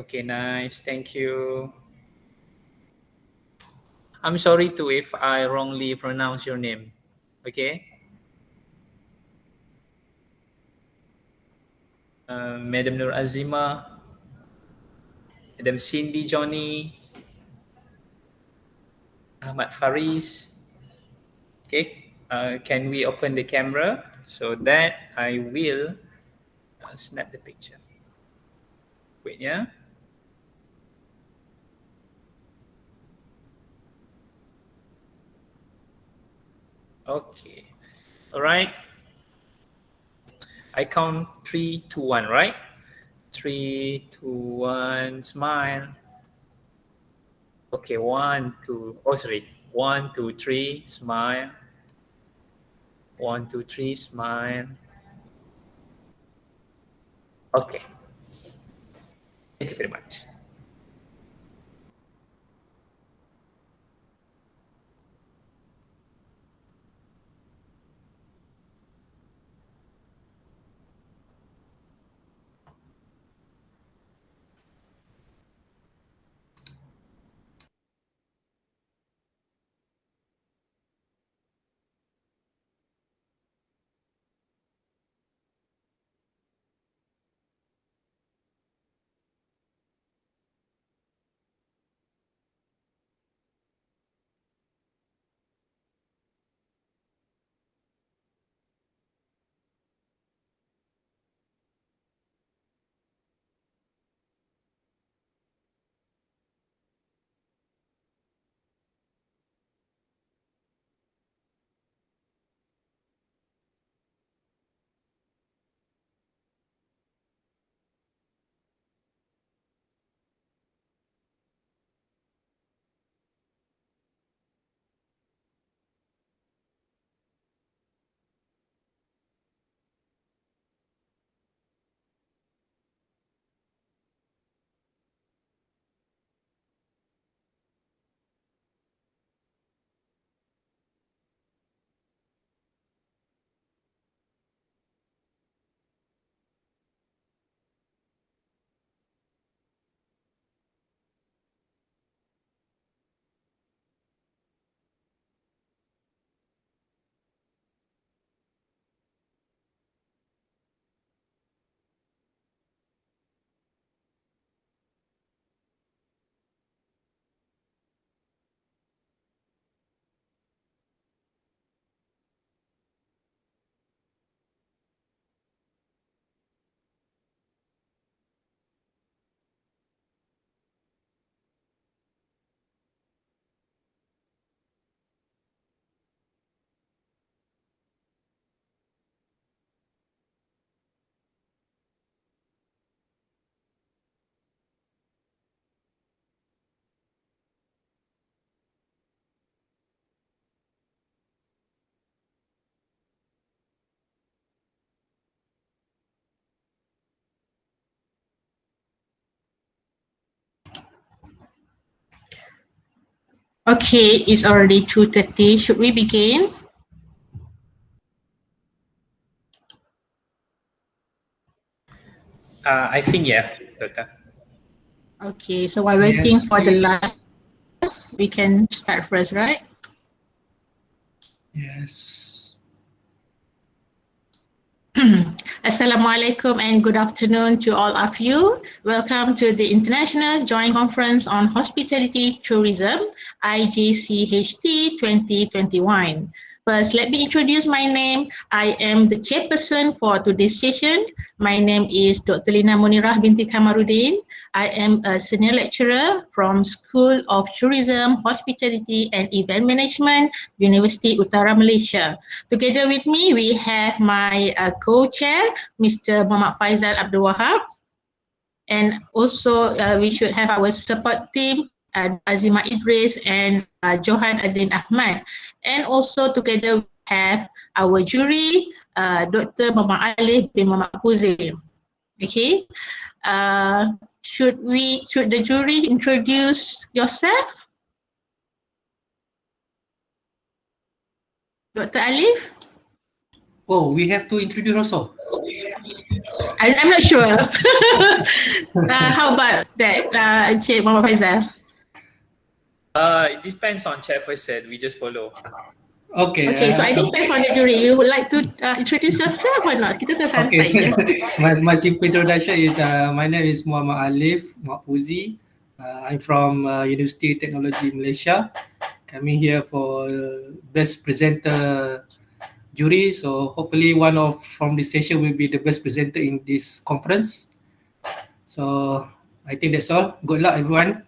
Okay, nice. Thank you. I'm sorry too if I wrongly pronounce your name. Okay. Madam Nur Azima, Madam Cindy Johnny, Ahmad Faris. Okay. Can we open the camera so that I will snap the picture? Wait, yeah. Okay. All right. I count 3, 2, 1, right? 3, 2, 1, smile. Okay, 1, 2, oh, sorry. 1, 2, 3, smile. 1, 2, 3, smile. Okay. Thank you very much. Okay, it's already 2:30. Should we begin? I think, yeah, Doctor. Okay, so while waiting for the last, we can start first, right? Yes. Assalamualaikum and good afternoon to all of you. Welcome to the International Joint Conference on Hospitality Tourism, IJCHT 2021. First, let me introduce my name. I am the chairperson for today's session. My name is Dr. Lina Munirah binti Kamarudin. I am a senior lecturer from School of Tourism, Hospitality and Event Management, University Utara Malaysia. Together with me, we have my co-chair, Mr. Muhammad Faizal Abdul Wahab. And also, we should have our support team, Azima Idris and Johan Adin Ahmad. And also together we have our jury, Dr. Muhammad Ali bin Muhammad Huzil. Okay. Should the jury introduce yourself? Dr. Alif? Oh, we have to introduce also. I'm not sure. How about that, Encik Muhammad Faizal? It depends on chairperson. We just follow. Okay. Okay, so I depend on the jury. You would like to introduce yourself or not? Kita Okay. santai je. my simple introduction is my name is Muhammad Alif Puzi. I'm from University Technology Malaysia. Coming here for best presenter jury. So hopefully one of from this session will be the best presenter in this conference. So I think that's all. Good luck, everyone.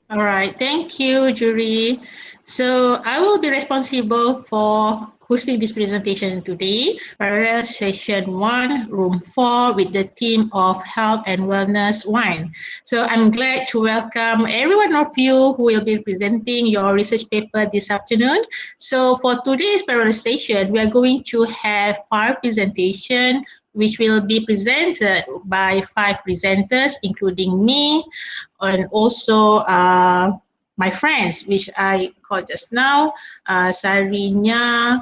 All right, thank you, jury. So I will be responsible for hosting this presentation today, parallel session 1, room 4, with the theme of health and wellness 1. So I'm glad to welcome every one of you who will be presenting your research paper this afternoon. So for today's parallel session, we are going to have 5 presentations which will be presented by 5 presenters, including me, and also my friends, which I called just now, Sarinya,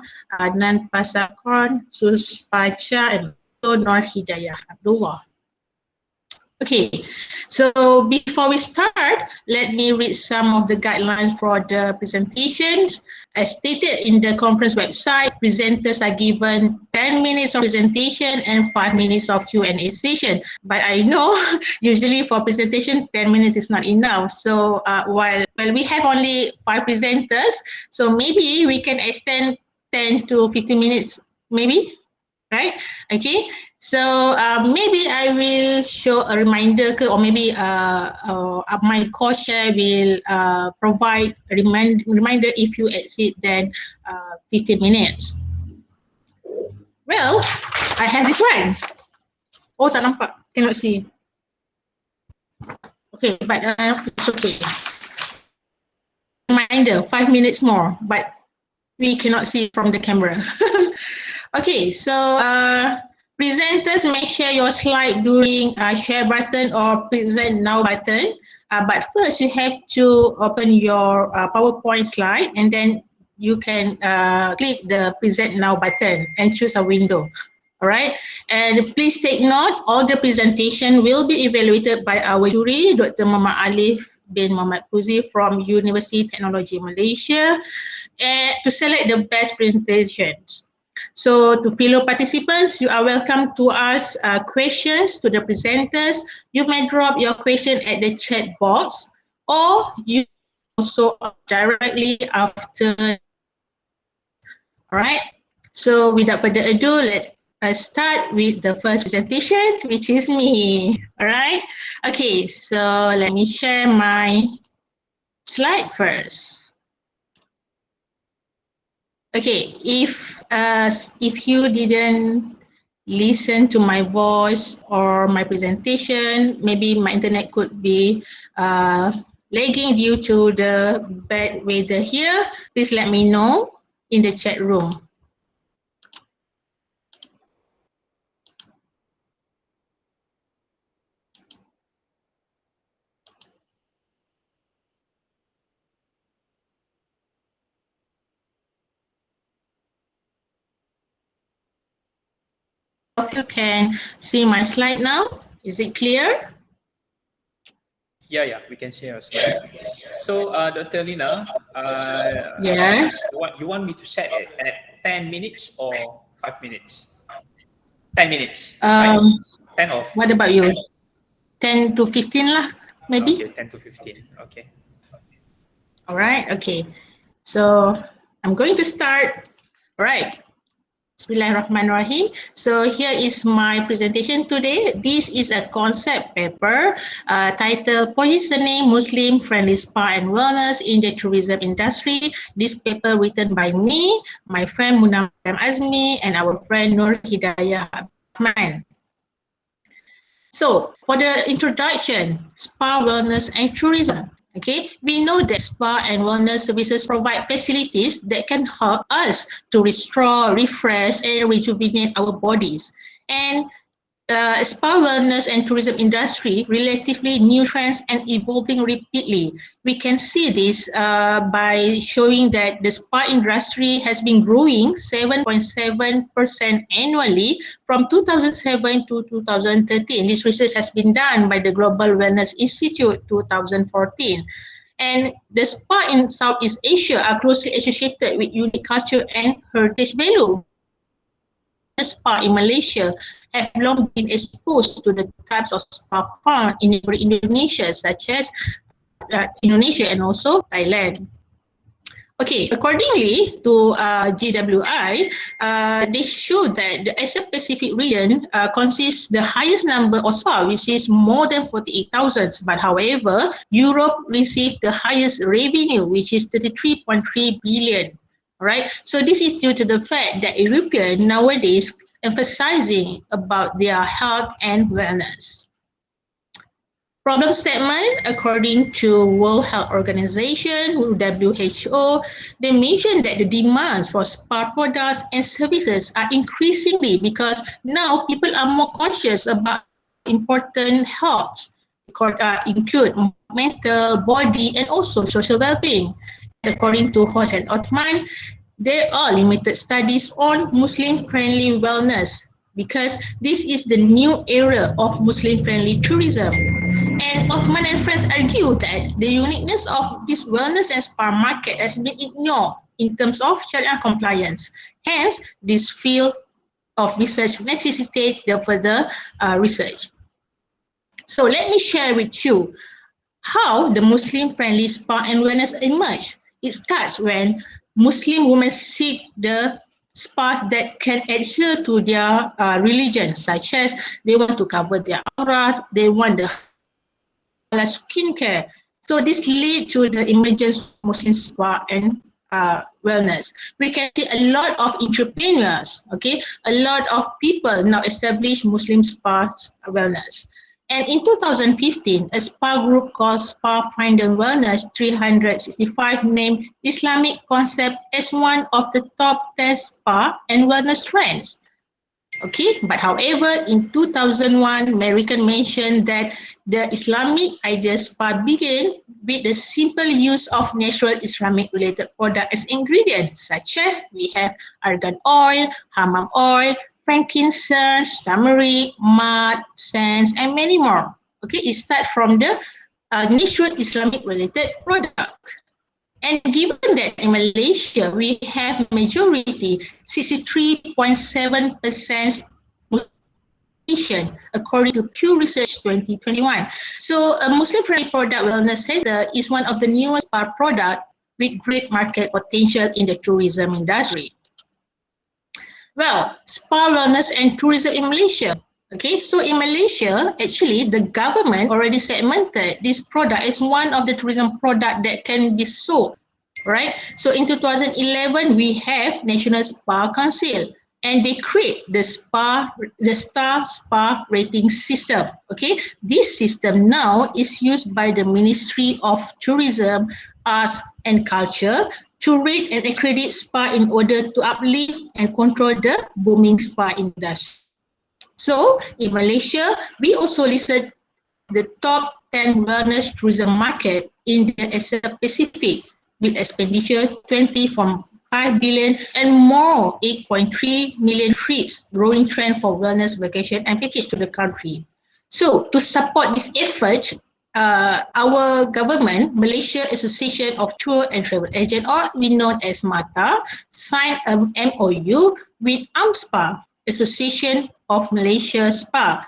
Nan Pasakon, Suspacha, and also Nur Hidayah Abdullah. Okay, so before we start, let me read some of the guidelines for the presentations. As stated in the conference website, presenters are given 10 minutes of presentation and 5 minutes of Q&A session. But I know usually for presentation, 10 minutes is not enough. So while we have only 5 presenters, so maybe we can extend 10 to 15 minutes, maybe, right? Okay. So maybe I will show a reminder or maybe my co-chair will provide a reminder if you exceed then 15 minutes. Well, I have this one. Oh, tak nampak. Cannot see. Okay, but it's okay. Reminder, 5 minutes more, but we cannot see from the camera. Okay, so presenters may share your slide during share button or present now button. But first you have to open your PowerPoint slide and then you can click the present now button and choose a window. All right, and please take note, all the presentation will be evaluated by our jury, Dr. Muhammad Alif bin Muhammad Puzi from University Technology Malaysia, to select the best presentations. So to fellow participants, you are welcome to ask questions to the presenters. You may drop your question at the chat box or you also directly after. All right. So without further ado, let us start with the first presentation, which is me. All right. Okay. So let me share my slide first. Okay, if you didn't listen to my voice or my presentation, maybe my internet could be lagging due to the bad weather here. Please let me know in the chat room. If you can see my slide now, is it clear? Yeah, we can see your slide. So, Dr. Lina, Yes. you want me to set it at 10 minutes or 5 minutes? 10 minutes, right? 10 or 15? What about you? 10 to 15 lah, maybe? Okay, 10 to 15, okay. All right, okay. So I'm going to start. All right. Bismillahirrahmanirrahim. So here is my presentation today. This is a concept paper titled Positioning Muslim Friendly Spa and Wellness in the Tourism Industry. This paper written by me, my friend Munam Azmi, and our friend Nur Hidayah Abdurrahman. So for the introduction, spa, wellness and tourism. Okay, we know that spa and wellness services provide facilities that can help us to restore, refresh, and rejuvenate our bodies. And spa wellness and tourism industry relatively new trends and evolving rapidly. We can see this by showing that the spa industry has been growing 7.7% annually from 2007 to 2013. This research has been done by the Global Wellness Institute 2014. And the spa in Southeast Asia are closely associated with unique culture and heritage value. Spa in Malaysia have long been exposed to the types of spa found in Indonesia, such as Indonesia and also Thailand. Okay, accordingly to GWI, they show that the Asia Pacific region consists the highest number of spa, which is more than 48,000. But however, Europe received the highest revenue, which is 33.3 billion. All right, so this is due to the fact that Europeans nowadays emphasizing about their health and wellness. Problem statement, according to World Health Organization, WHO, they mentioned that the demands for spa products and services are increasingly because now people are more conscious about important health, include mental, body, and also social well-being. According to Hodge and Othman, there are limited studies on Muslim-friendly wellness because this is the new era of Muslim-friendly tourism. And Othman and friends argue that the uniqueness of this wellness and spa market has been ignored in terms of Sharia compliance. Hence, this field of research necessitates the further research. So let me share with you how the Muslim-friendly spa and wellness emerged. It starts when Muslim women seek the spas that can adhere to their religion, such as they want to cover their aurat, they want the skincare. So this lead to the emergence of Muslim spa and wellness. We can see a lot of entrepreneurs, okay, a lot of people now establish Muslim spa wellness. And in 2015, a spa group called Spa Finder Wellness 365 named Islamic concept as one of the top 10 spa and wellness trends. Okay, but however, in 2001, American mentioned that the Islamic ideal spa began with the simple use of natural Islamic related products as ingredients, such as we have argan oil, hammam oil, frankincense, turmeric, mud, scents, and many more. Okay, it starts from the natural Islamic related product. And given that in Malaysia, we have majority, 63.7% according to Pew Research 2021. So a Muslim-friendly product wellness center is one of the newest spa product with great market potential in the tourism industry. Well, spa wellness and tourism in Malaysia. Okay, so in Malaysia, actually, the government already segmented this product as one of the tourism product that can be sold, right? So in 2011, we have National Spa Council, and they create the Star Spa rating system. Okay, this system now is used by the Ministry of Tourism, Arts and Culture to rate and accredit spa in order to uplift and control the booming spa industry. So in Malaysia, we also listed the top 10 wellness tourism market in the Asia Pacific with expenditure 20.5 billion and more 8.3 million trips, growing trend for wellness vacation and package to the country. So to support this effort, our government, Malaysia Association of Tour and Travel Agent, or we known as MATA, signed an MOU with AMSPA, Association of Malaysia Spa.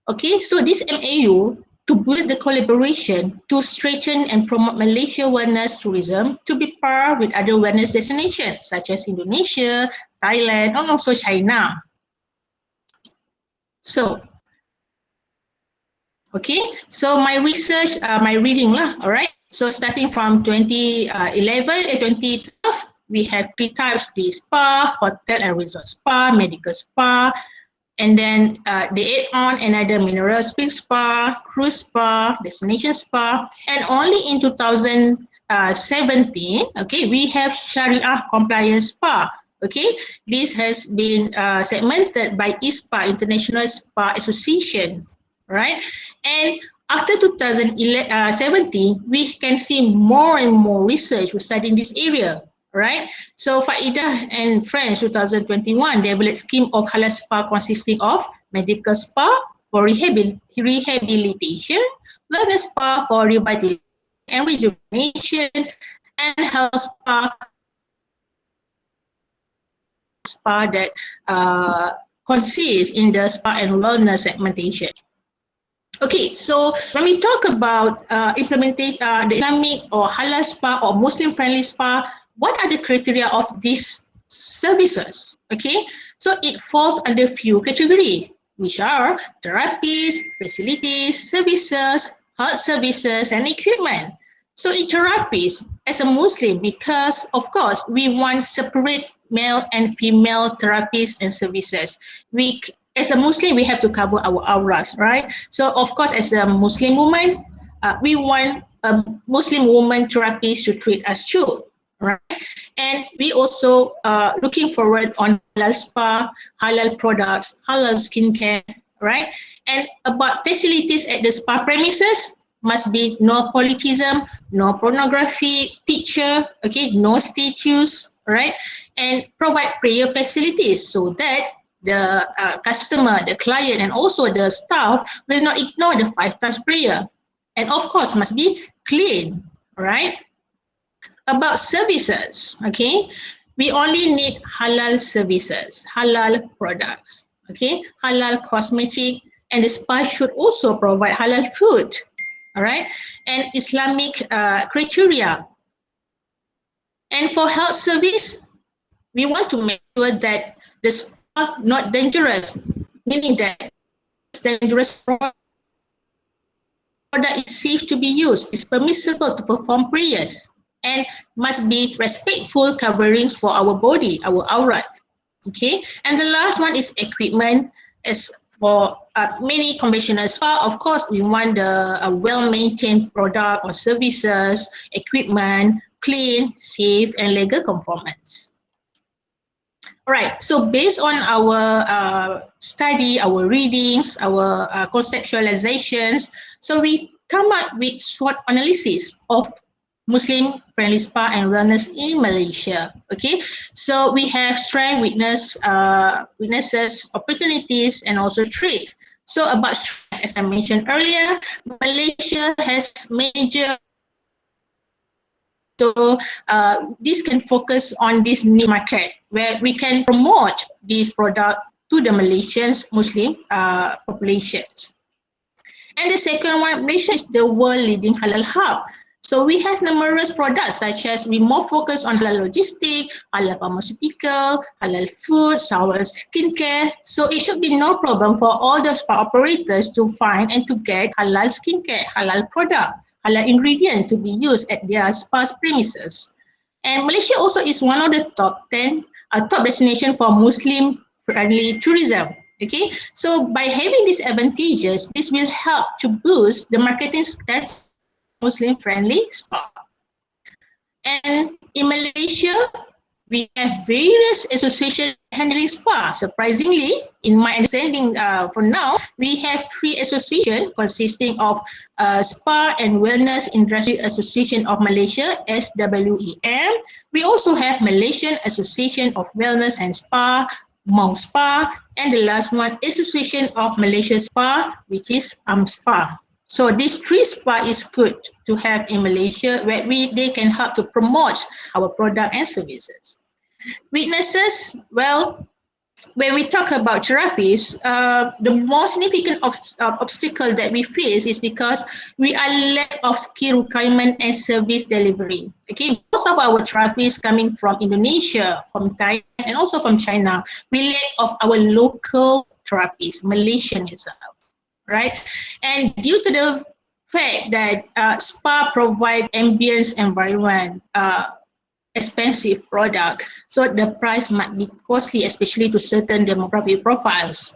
Okay, so this MAU to build the collaboration to strengthen and promote Malaysia wellness tourism to be par with other wellness destinations such as Indonesia, Thailand, and also China. So, okay, so my research, my reading lah, all right. So starting from 2011 and 2012, we have three types: the spa, hotel and resort spa, medical spa, and then they add on another mineral spring spa, cruise spa, destination spa, and only in 2017, okay, we have Sharia compliance spa, Okay, this has been segmented by ISPA, International Spa Association, right? And after 2017, we can see more and more research studying this area, right? So Faidah and friends 2021 developed scheme of halal spa consisting of medical spa for rehabilitation, wellness spa for revitalization and rejuvenation, and health spa spa that consists in the spa and wellness segmentation. Okay, so when we talk about implementation, the Islamic or halal spa or Muslim-friendly spa, what are the criteria of these services? Okay, so it falls under few categories, which are therapies, facilities, services, health services, and equipment. So in therapies, as a Muslim, because of course we want separate male and female therapies and services, we as a Muslim, we have to cover our auras, right? So, of course, as a Muslim woman, we want a Muslim woman therapist to treat us too, right? And we also looking forward on halal spa, halal products, halal skincare, right? And about facilities at the spa premises, must be no politism, no pornography picture, okay, no statues, right? And provide prayer facilities so that the customer, the client, and also the staff will not ignore the 5 times prayer. And of course, must be clean, right? About services, okay? We only need halal services, halal products, okay? Halal cosmetic, and the spa should also provide halal food, all right? And Islamic criteria. And for health service, we want to make sure that the spa not dangerous, meaning that dangerous product is safe to be used, it's permissible to perform prayers, and must be respectful coverings for our body, our aurat. Okay, and the last one is equipment. As for many conventional spa, of course, we want a well-maintained product or services, equipment, clean, safe, and legal conformance. All right, so based on our study, our readings, our conceptualizations, so we come up with SWOT analysis of Muslim-friendly spa and wellness in Malaysia. Okay, so we have strength, weaknesses, opportunities, and also threats. So about strengths, as I mentioned earlier, Malaysia has major. So this can focus on this niche market where we can promote this product to the Malaysians Muslim populations. And the second one, Malaysia is the world leading halal hub. So we have numerous products such as we more focus on halal logistic, halal pharmaceutical, halal food, halal skincare. So it should be no problem for all the spa operators to find and to get halal skincare, halal product, halal ingredient to be used at their spa premises. And Malaysia also is one of the top 10 top destination for Muslim friendly tourism. Okay, so by having these advantages, this will help to boost the marketing status Muslim-friendly spa. And in Malaysia, we have various associations handling spa. Surprisingly, in my understanding for now, we have 3 associations consisting of Spa and Wellness Industry Association of Malaysia, SWEM. We also have Malaysian Association of Wellness and Spa, Mong Spa, and the last one, Association of Malaysia Spa, which is Spa. So these 3 spa is good to have in Malaysia where they can help to promote our product and services. Weaknesses, well, when we talk about therapies, the most significant obstacle that we face is because we are lack of skill requirement and service delivery. Okay, most of our therapies coming from Indonesia, from Thailand, and also from China, we lack of our local therapies, Malaysian itself. Right, and due to the fact that spa provide ambience environment, expensive product, so the price might be costly, especially to certain demographic profiles.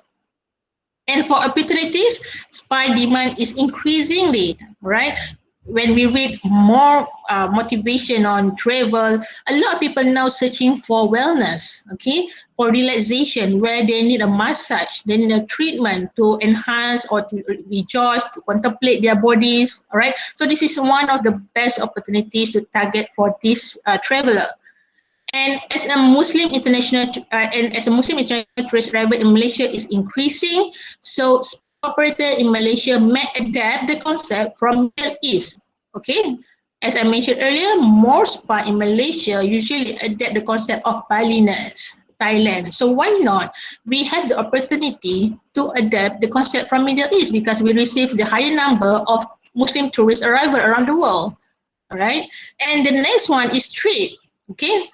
And for opportunities, spa demand is increasingly, right? when we read more motivation on travel, a lot of people now searching for wellness, okay, for relaxation, where they need a massage, they need a treatment to enhance or to rejoice, to contemplate their bodies, all right? So this is one of the best opportunities to target for this traveler. And as a Muslim international tourist arrival in Malaysia is increasing, so operator in Malaysia may adapt the concept from Middle East. Okay, as I mentioned earlier, more spa in Malaysia usually adapt the concept of Balinese, Thailand. So why not? We have the opportunity to adapt the concept from Middle East because we receive the higher number of Muslim tourist arrival around the world. All right, and the next one is trade. Okay,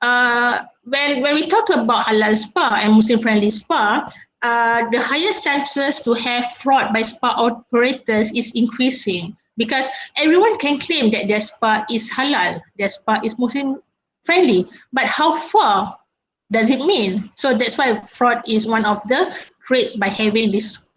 when we talk about halal spa and Muslim friendly spa, the highest chances to have fraud by spa operators is increasing because everyone can claim that their spa is halal, their spa is Muslim friendly, but how far does it mean? So that's why fraud is one of the traits by having this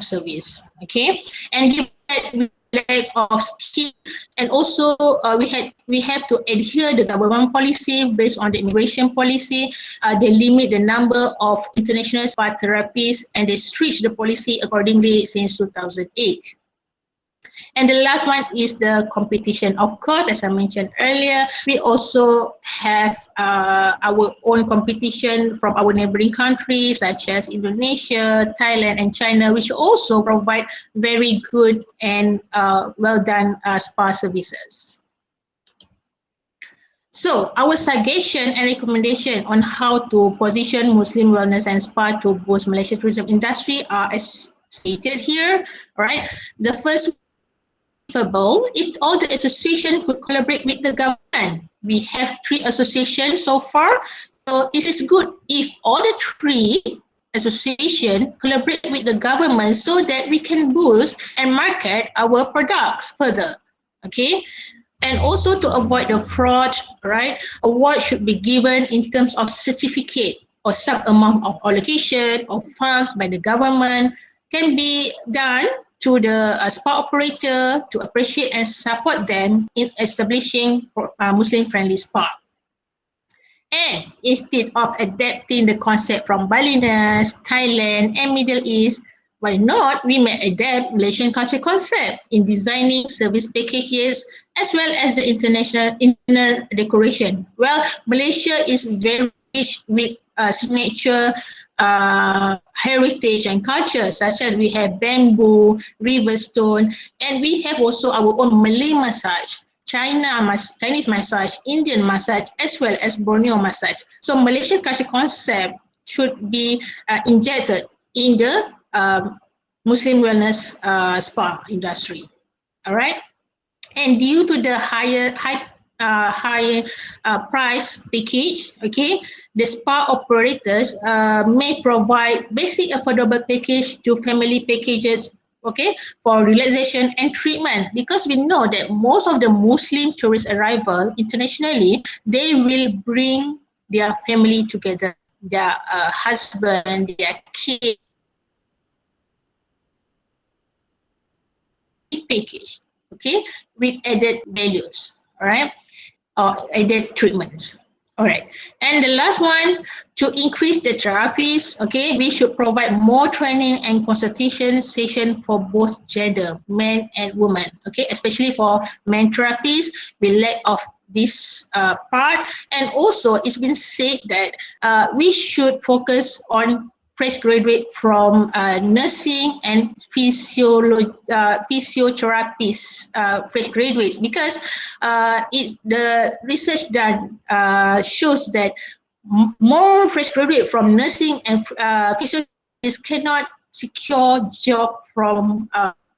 service. Okay, and given that we lack of skill, and also we have to adhere the government policy based on the immigration policy. They limit the number of international spa therapists and they stretch the policy accordingly since 2008. And the last one is the competition. Of course, as I mentioned earlier, we also have our own competition from our neighboring countries such as Indonesia, Thailand, and China, which also provide very good and well done spa services. So our suggestion and recommendation on how to position Muslim wellness and spa to boost Malaysia tourism industry are as stated here, right? The first, if all the associations could collaborate with the government. We have 3 associations so far, so it is good if all the 3 associations collaborate with the government so that we can boost and market our products further. Okay, and also to avoid the fraud, right? Award should be given in terms of certificate or some amount of allocation or funds by the government can be done to the spa operator to appreciate and support them in establishing Muslim-friendly spa. And instead of adapting the concept from Balinese, Thailand, and Middle East, why not we may adapt Malaysian culture concept in designing service packages as well as the international inner decoration. Well, Malaysia is very rich with signature heritage and culture, such as we have bamboo, river stone, and we have also our own Malay massage, Chinese massage, Indian massage, as well as Borneo massage. So Malaysian culture concept should be injected in the Muslim wellness spa industry. All right, and due to the high price package, okay, the spa operators may provide basic affordable package to family packages, okay, for relaxation and treatment, because we know that most of the Muslim tourist arrival internationally, they will bring their family together, their husband, their kids, package, okay, with added values, all right, or added treatments. All right, and the last one, to increase the therapies, okay, we should provide more training and consultation session for both gender, men and women, okay, especially for men therapies, we lack of this part. And also it's been said that we should focus on fresh graduate from nursing and physiotherapists, fresh graduates, because the research done shows that more fresh graduate from nursing and physiotherapists cannot secure job from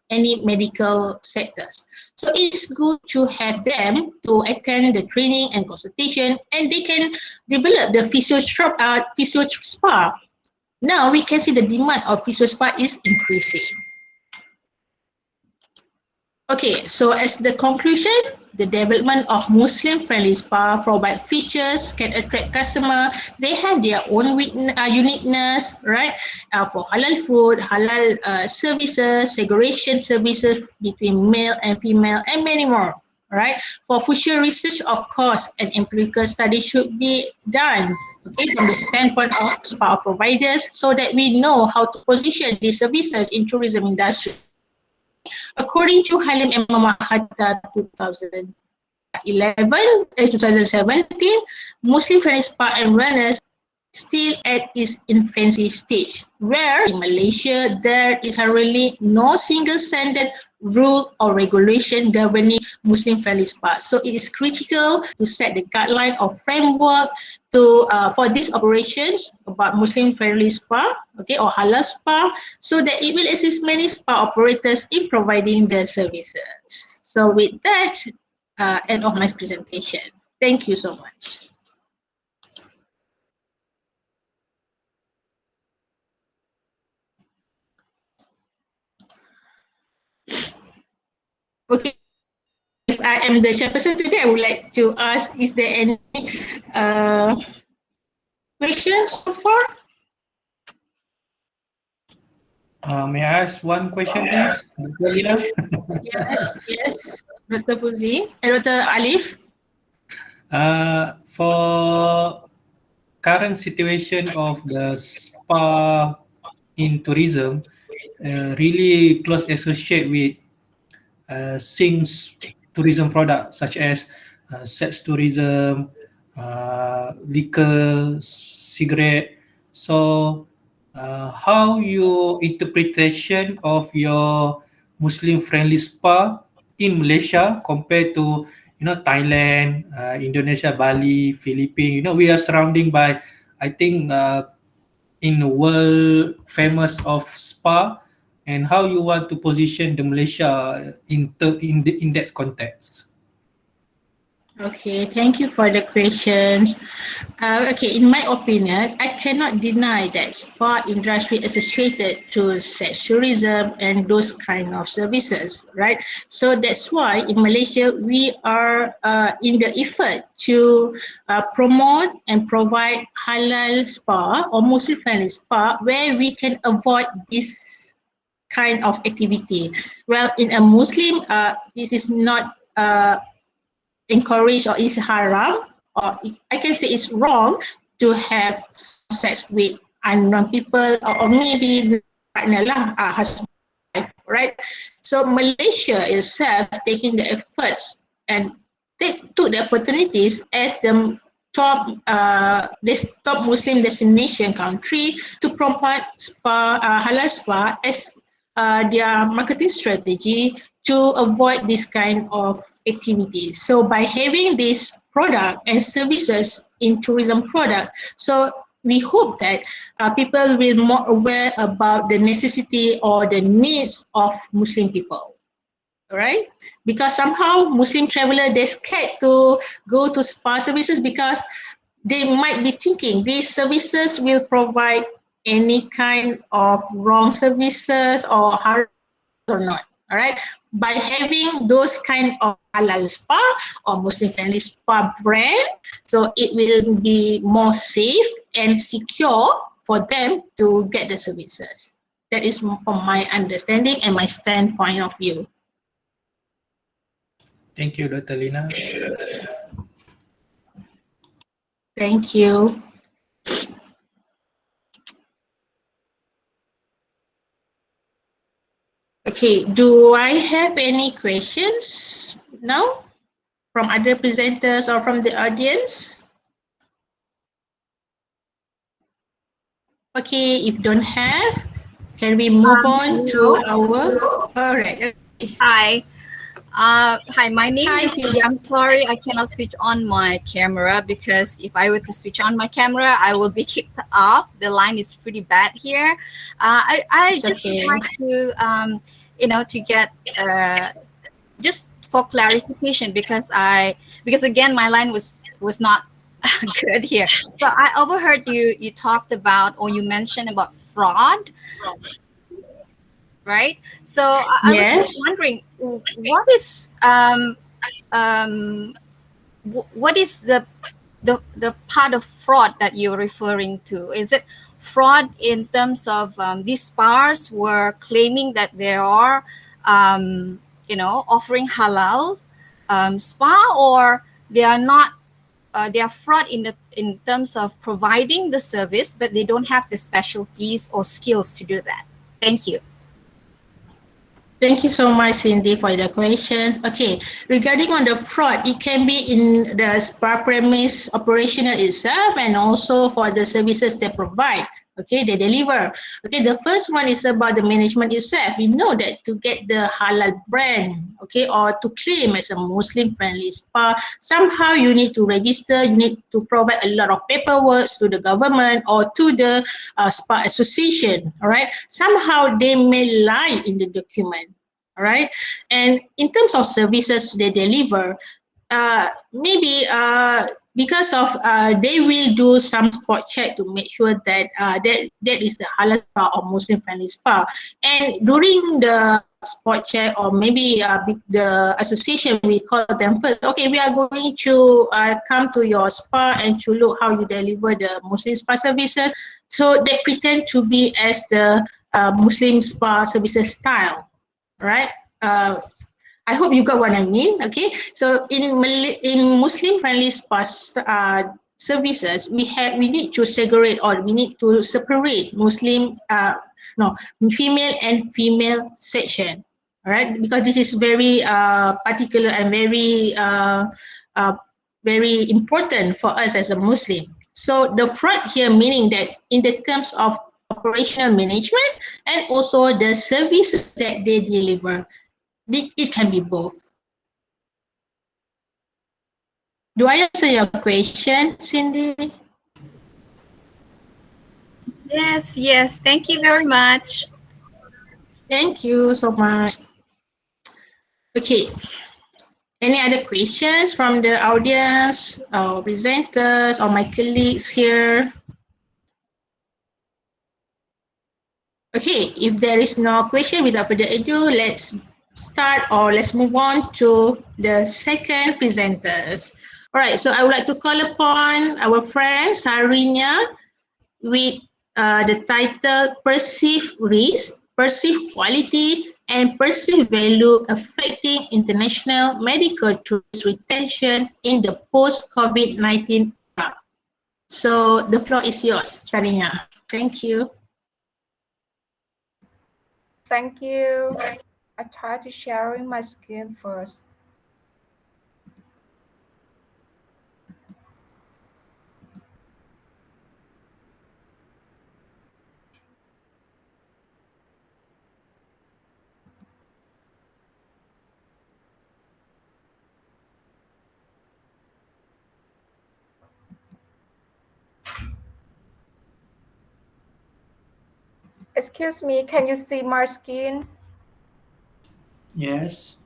any medical sectors. So it's good to have them to attend the training and consultation, and they can develop the physio spa. Now we can see the demand of physio spa is increasing. Okay, so as the conclusion, the development of Muslim-friendly spa provide features, can attract customer. They have their own uniqueness, right? For halal food, halal services, segregation services between male and female, and many more. Right? For future research, of course, an empirical study should be done. Okay, from the standpoint of spa providers, so that we know how to position these services in tourism industry. According to Halim and Hatta 2017, Muslim-friendly spa and wellness still at its infancy stage, where in Malaysia there is currently no single standard rule or regulation governing Muslim-friendly spa. So it is critical to set the guideline or framework for these operations about Muslim-friendly spa, okay, or halal spa, so that it will assist many spa operators in providing their services. So with that, end of my presentation. Thank you so much. Okay, as I am the chairperson today, I would like to ask, is there any questions so far? May I ask one question, please, Dr. Lina? Yes, Dr. Puzi and Dr. Alif. For current situation of the spa in tourism, really close associate with things tourism products such as sex tourism, liquor, cigarette. So, how your interpretation of your Muslim-friendly spa in Malaysia compared to Thailand, Indonesia, Bali, Philippines? We are surrounding by, I think, in the world famous of spa, and how you want to position the Malaysia in that context. Okay, thank you for the questions. Okay, in my opinion, I cannot deny that spa industry associated to sex tourism and those kind of services, right? So that's why in Malaysia we are in the effort to promote and provide halal spa or Muslim-friendly spa where we can avoid this kind of activity. Well, in a Muslim, this is not encouraged or is haram, or I can say it's wrong to have sex with unknown people, or maybe partner lah, husband, right? So Malaysia itself taking the efforts and took the opportunities as the this top Muslim destination country to promote spa, halal spa as their marketing strategy to avoid this kind of activities. So by having this product and services in tourism products, so we hope that people will more aware about the necessity or the needs of Muslim people. All right, because somehow Muslim traveler, they're scared to go to spa services because they might be thinking these services will provide any kind of wrong services or haram or not. All right, by having those kind of halal spa or Muslim friendly spa brand, so it will be more safe and secure for them to get the services. That is from my understanding and my standpoint of view. Thank you, Dr. Lina. Thank you. Okay, do I have any questions now from other presenters or from the audience? Okay, if don't have, can we move on to our, all right. Hi. Hi, my name Hi, is Sylvia. I'm sorry I cannot switch on my camera because if I were to switch on my camera, I will be kicked off. The line is pretty bad here. I It's just okay. would like to, to get just for clarification because again my line was not good here. So I overheard you talked about or you mentioned about fraud. right? So I was Yes. just wondering, what is the part of fraud that you're referring to? Is it fraud in terms of these spas were claiming that they are, offering halal spa, or they are not? They are fraud in terms of providing the service, but they don't have the specialties or skills to do that. Thank you. Thank you so much, Cindy, for the questions. Okay, regarding on the fraud, it can be in the spa premise operational itself and also for the services they provide. Okay, they deliver. Okay, the first one is about the management itself. You know that to get the halal brand, okay, or to claim as a Muslim-friendly spa, somehow you need to register, you need to provide a lot of paperwork to the government or to the spa association, all right? Somehow they may lie in the document, all right? And in terms of services they deliver, maybe because of they will do some spot check to make sure that that is the halal spa or Muslim friendly spa. And during the spot check, or maybe the association, we call them first. Okay, we are going to come to your spa and to look how you deliver the Muslim spa services. So they pretend to be as the Muslim spa services style, right? I hope you got what I mean. Okay, so in Muslim friendly spa services, we need to segregate, or we need to separate Muslim no female and female section. All right, because this is very particular and uh, very important for us as a Muslim. So the fraud here meaning that in the terms of operational management and also the services that they deliver, it can be both. Do I answer your question, Cindy? Yes, yes. Thank you very much. Thank you so much. Okay. Any other questions from the audience or presenters or my colleagues here? Okay, if there is no question, without further ado, let's start, or let's move on to the second presenters. All right, so I would like to call upon our friend Sarinya with the title Perceived Risk, Perceived Quality, and Perceived Value Affecting International Medical Tourist Retention in the Post-COVID-19 era. So the floor is yours, Sarinya. Thank you. Thank you. I try to sharing my screen first. Excuse me, can you see my screen? Yes.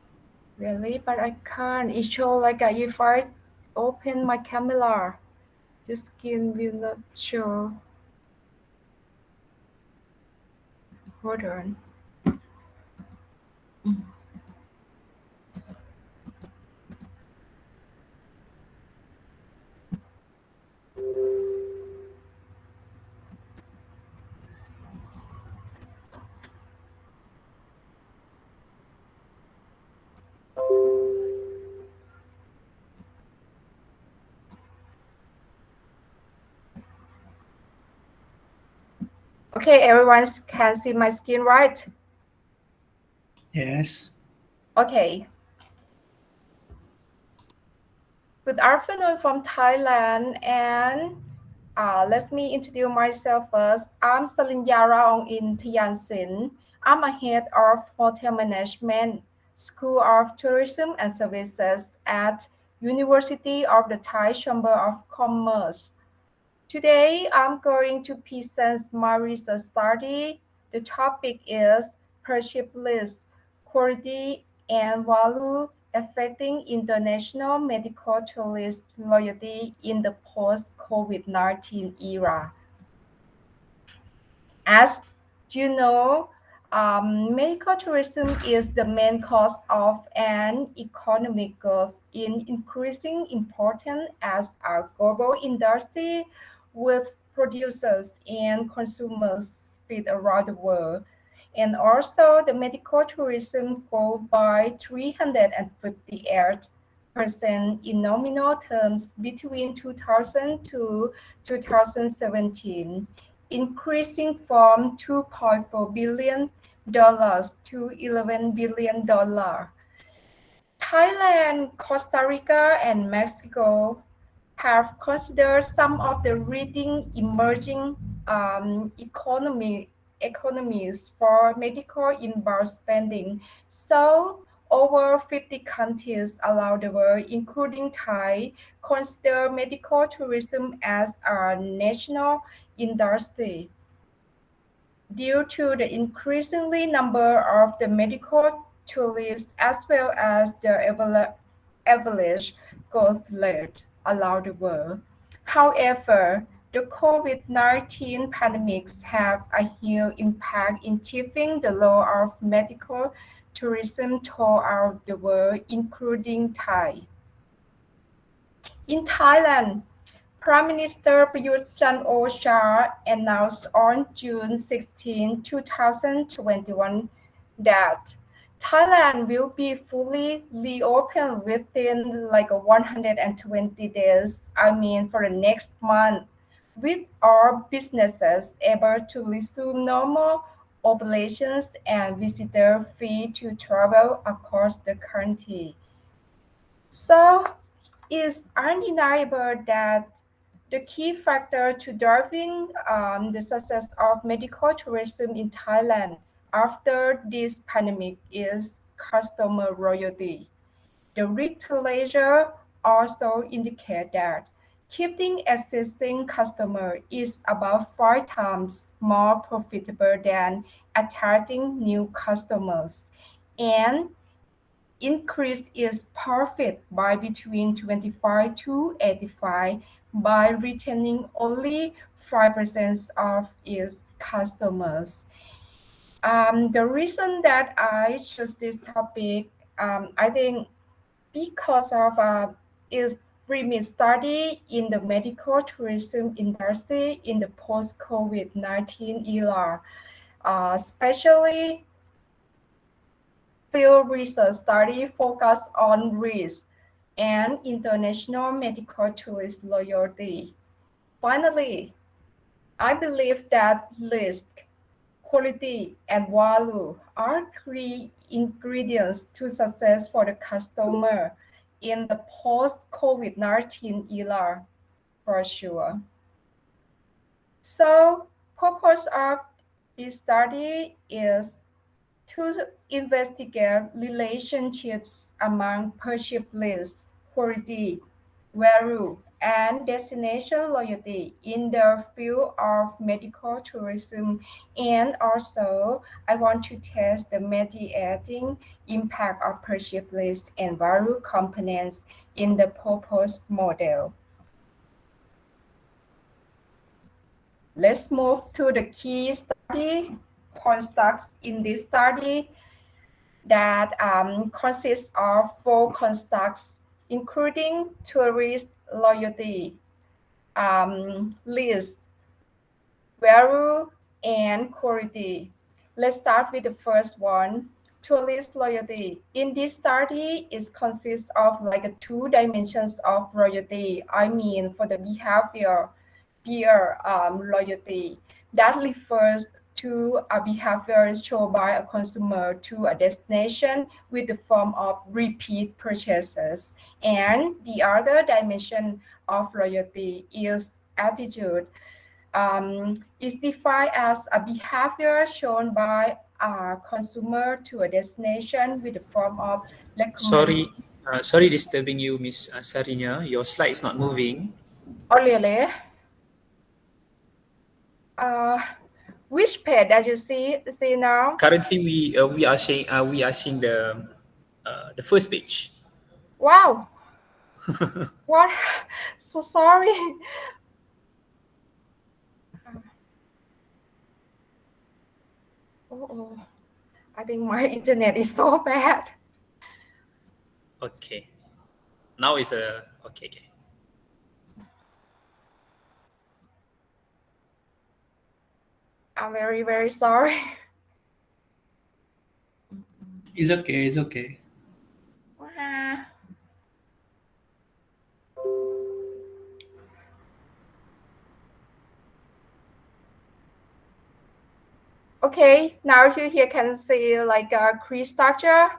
Really, but I can't. It shows like if I open my camera, the screen will not show. Hold on. Okay, everyone can see my screen, right? Yes. Okay. Good afternoon from Thailand, and let me introduce myself first. I'm Salinyara In Tiansin. I'm a head of hotel management, School of Tourism and Services at University of the Thai Chamber of Commerce. Today, I'm going to present my research study. The topic is perceived risk, quality, and value affecting international medical tourist loyalty in the post-COVID-19 era. As you know, Medical tourism is the main cause of an economic growth in increasing importance as a global industry with producers and consumers spread around the world. And also the medical tourism grew by 358% in nominal terms between 2000 to 2017, increasing from $2.4 billion to $11 billion. Thailand, Costa Rica, and Mexico have considered some of the leading emerging economies for medical inbound spending. So, over 50 countries around the world, including Thai, consider medical tourism as a national industry. Due to the increasingly number of the medical tourists as well as the average growth rate around the world. However, the COVID-19 pandemics have a huge impact in shifting the role of medical tourism throughout the world, including Thai. In Thailand, Prime Minister Prayut Chan-o-cha announced on June 16, 2021 that Thailand will be fully reopened within like 120 days, for the next month, with all businesses able to resume normal operations and visitors free to travel across the country. So it's undeniable that the key factor to driving the success of medical tourism in Thailand after this pandemic is customer loyalty. The retailer also indicate that keeping existing customers is about 5 times more profitable than attracting new customers, and increase its profit by between 25 to 85 by retaining only 5% of its customers. The reason that I chose this topic, I think because of its remit study in the medical tourism industry in the post-COVID-19 era, especially field research study focused on risk and international medical tourist loyalty. Finally, I believe that risk, quality, and value are key ingredients to success for the customer in the post-COVID-19 era, for sure. So, purpose of this study is to investigate relationships among purchase list, quality, value, and destination loyalty in the field of medical tourism. And also, I want to test the mediating impact of purchase list and value components in the proposed model. Let's move to the key study constructs in this study that consists of 4 constructs, including tourist loyalty, list, value, and quality. Let's start with the first one, tourist loyalty. In this study, it consists of like 2 dimensions of loyalty. For the behavior loyalty that refers to a behavior shown by a consumer to a destination with the form of repeat purchases. And the other dimension of loyalty is attitude. Is defined as a behavior shown by a consumer to a destination with the form of Sorry disturbing you, Miss Sarina. Your slide is not moving. Oh, really? Which page that you see now? Currently, we are seeing the first page. Wow. What? So sorry. Oh. I think my internet is so bad. Okay. Now is a okay. I'm very, very sorry. It's okay. It's okay. Wow. Okay, now you here can see like a tree structure.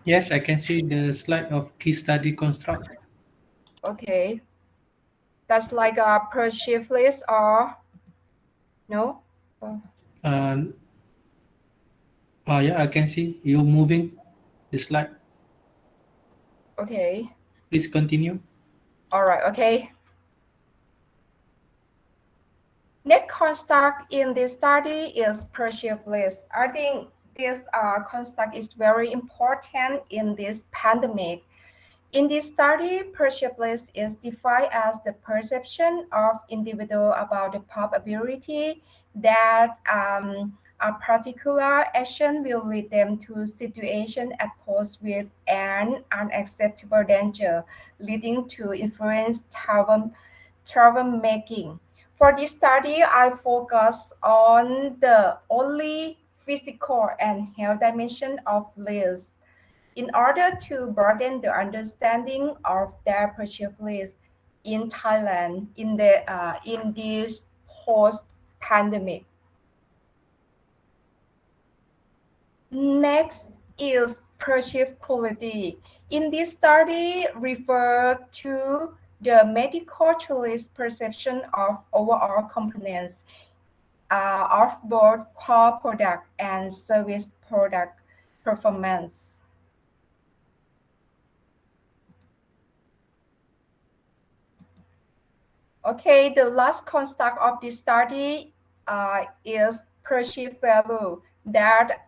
Yes, I can see the slide of key study construct. Okay, that's like a per shift list or no? Oh, Uh, yeah, I can see you moving the slide. okay, Please continue. all right, okay. Net construct in this study is per shift list. I think this construct is very important in this pandemic. In this study, perceptiveness is defined as the perception of individual about the probability that a particular action will lead them to situation exposed with an unacceptable danger, leading to influence travel making. For this study, I focus on the only physical and health dimension of list in order to broaden the understanding of their purchase list in Thailand in this post-pandemic. Next is purchase quality. In this study, refer to the medical tourist perception of overall components of both core product and service product performance. Okay, the last construct of this study is perceived value that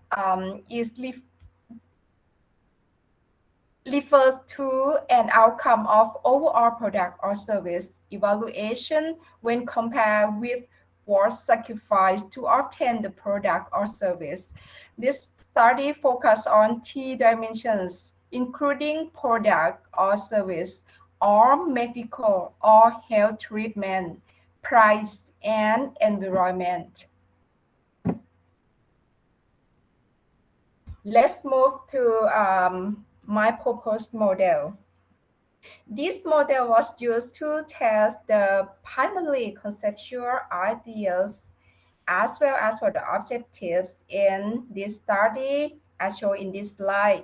refers to an outcome of overall product or service evaluation when compared with what sacrificed to obtain the product or service. This study focused on three dimensions, including product or service, or medical or health treatment, price, and environment. Let's move to my proposed model. This model was used to test the primarily conceptual ideas as well as for the objectives in this study as shown in this slide.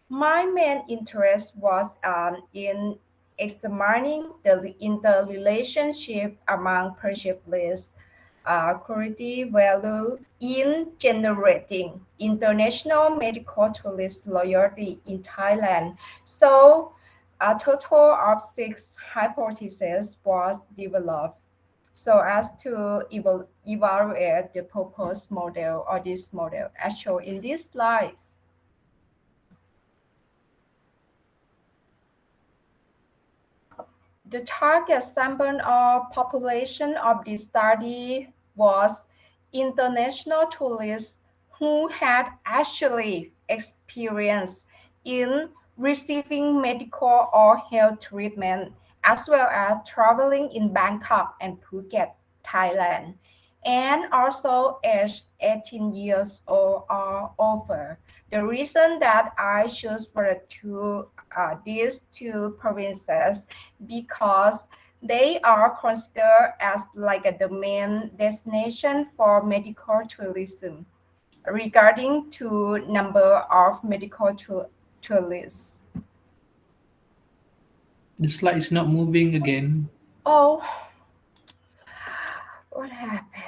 My main interest was in examining the interrelationship among purchase list quality value in generating international medical tourist loyalty in Thailand. So a total of 6 hypotheses was developed so as to evaluate the proposed model or this model as shown in these slides. The target sample or population of this study was international tourists who had actually experience in receiving medical or health treatment, as well as traveling in Bangkok and Phuket, Thailand, and also aged 18 years old or over. The reason that I chose for these two provinces because they are considered as like the main destination for medical tourism regarding to number of medical tourists. The slide is not moving again. Oh, what happened?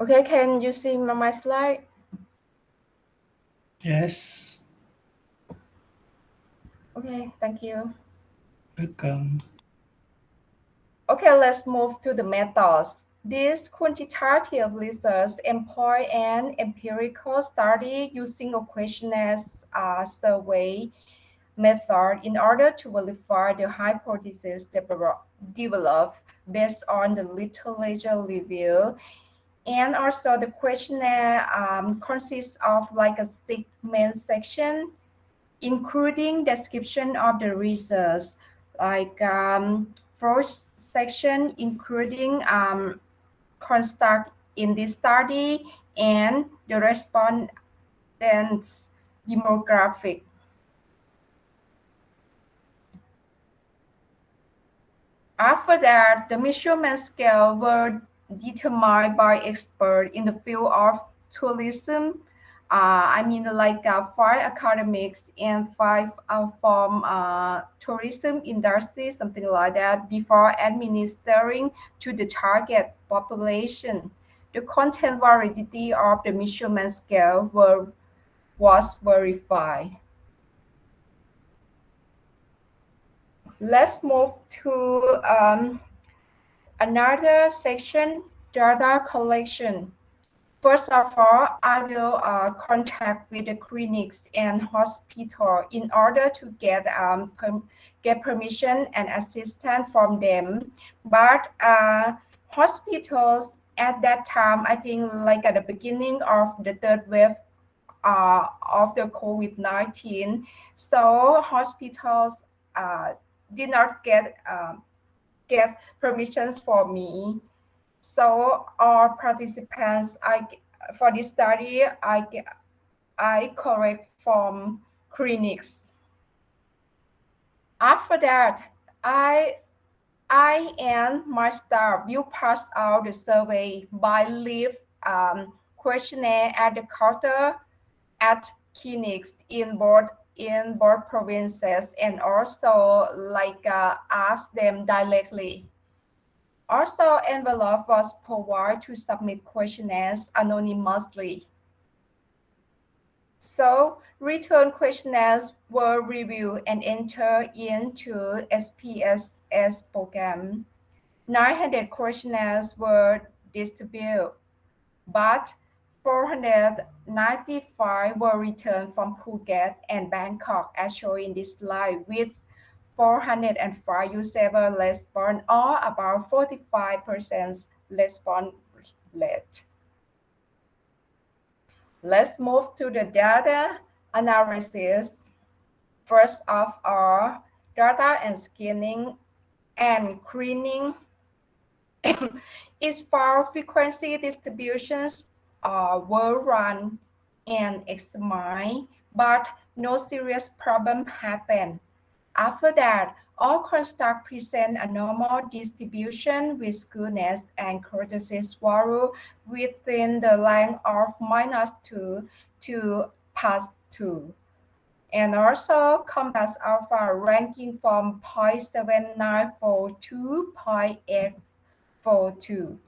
Okay, can you see my slide? Yes. Okay, thank you. Welcome. Okay, let's move to the methods. This quantitative research employ an empirical study using a questionnaire survey method in order to verify the hypothesis developed based on the literature review. And also the questionnaire consists of like a 6 main section, including description of the research, like first section including construct in this study and the respondents demographic. After that, the measurement scale were determined by experts in the field of tourism. I mean, like 5 academics and 5 from tourism industry, something like that, before administering to the target population. The content validity of the measurement scale was verified. Let's move to another section, data collection. First of all, I will contact with the clinics and hospital in order to get permission and assistance from them. But hospitals at that time, I think like at the beginning of the third wave of the COVID-19, so hospitals did not get permissions for me. So all participants, for this study, I collect from clinics. After that, I and my staff will pass out the survey by leave questionnaire at the counter at clinics in both provinces, and also like ask them directly. Also, envelope was provided to submit questionnaires anonymously. So, return questionnaires were reviewed and entered into SPSS program. 900 questionnaires were distributed, but 495 were returned from Phuket and Bangkok, as shown in this slide, with 405 usable response, or about 45% response rate. Let's move to the data analysis. First of all, data and scanning and screening is for frequency distributions were run and examined, but no serious problem happened. After that, all constructs present a normal distribution with goodness and courtesy value within the length of -2 to +2. And also compass alpha ranking from 0.794 to 0.842.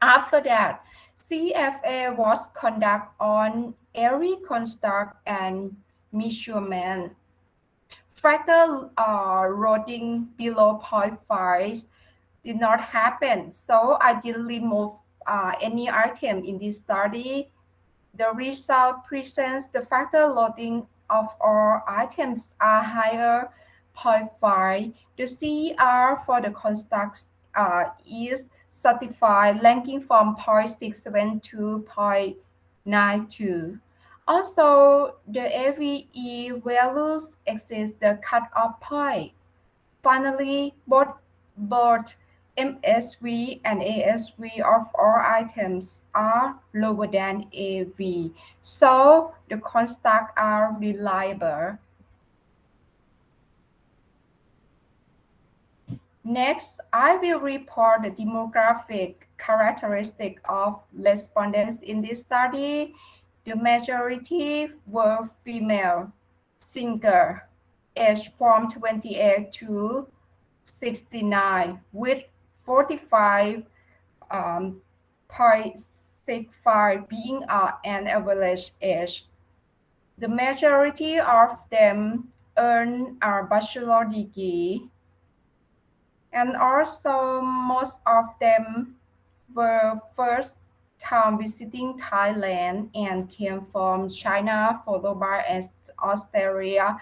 After that, CFA was conducted on every construct and measurement. Fractal loading below 0.5 did not happen, so I didn't remove any item in this study. The result presents the factor loading of all items are higher 0.5. The CER for the constructs is certified, ranking from 0.67 to 0.92. Also, the AVE values exceed the cutoff point. Finally, both MSV and ASV of all items are lower than AV, so the constructs are reliable. Next, I will report the demographic characteristic of respondents in this study. The majority were female, single, aged from 28 to 69, with 45.65 being an average age. The majority of them earned a bachelor degree, and also most of them were first time visiting Thailand and came from China, followed by Australia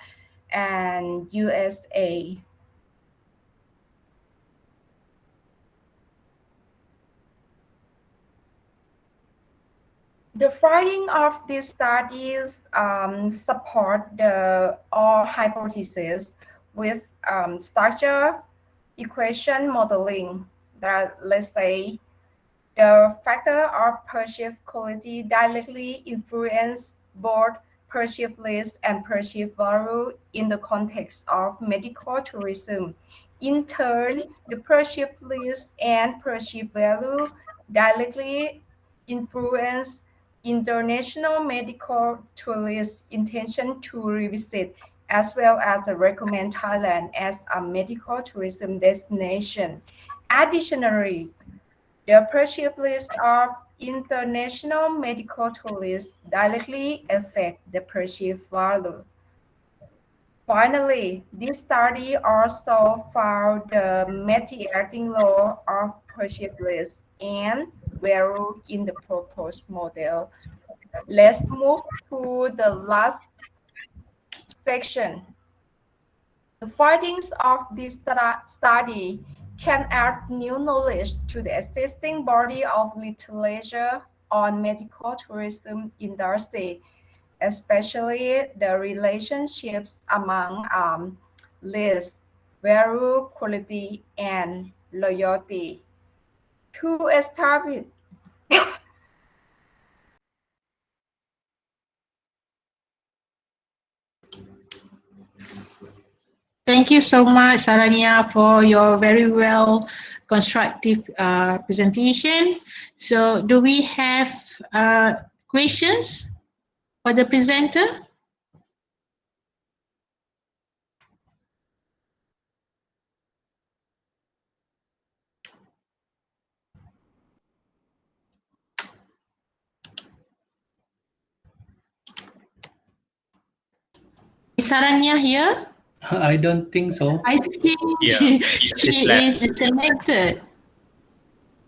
and USA. The finding of these studies support the all hypotheses with structure equation modeling that, let's say, the factor of perceived quality directly influence both perceived list and perceived value in the context of medical tourism. In turn, the perceived list and perceived value directly influence international medical tourists' intention to revisit, as well as recommend Thailand as a medical tourism destination. Additionally, the perceived list of international medical tourists directly affect the perceived value. Finally, this study also found the mitigating law of perceived list and value in the proposed model. Let's move to the last section. The findings of this study can add new knowledge to the existing body of literature on medical tourism industry, especially the relationships among list, value, quality, and loyalty. To establish Thank you so much, Saranya, for your very well constructive presentation. So do we have questions for the presenter? Is Saranya here? I don't think so. I think Yeah, she is disconnected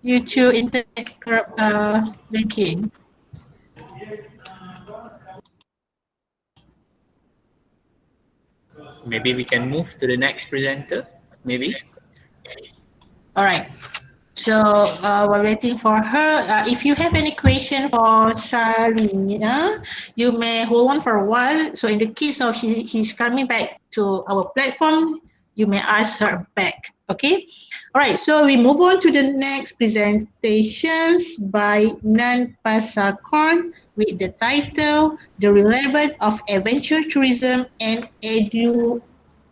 due to internet linking. Maybe we can move to the next presenter. Maybe. All right. So we're waiting for her. If you have any question for Sarina, you may hold on for a while. So in the case of he's coming back to our platform, you may ask her back. Okay. All right. So we move on to the next presentations by Nan Pasakon with the title "The Relevance of Adventure Tourism and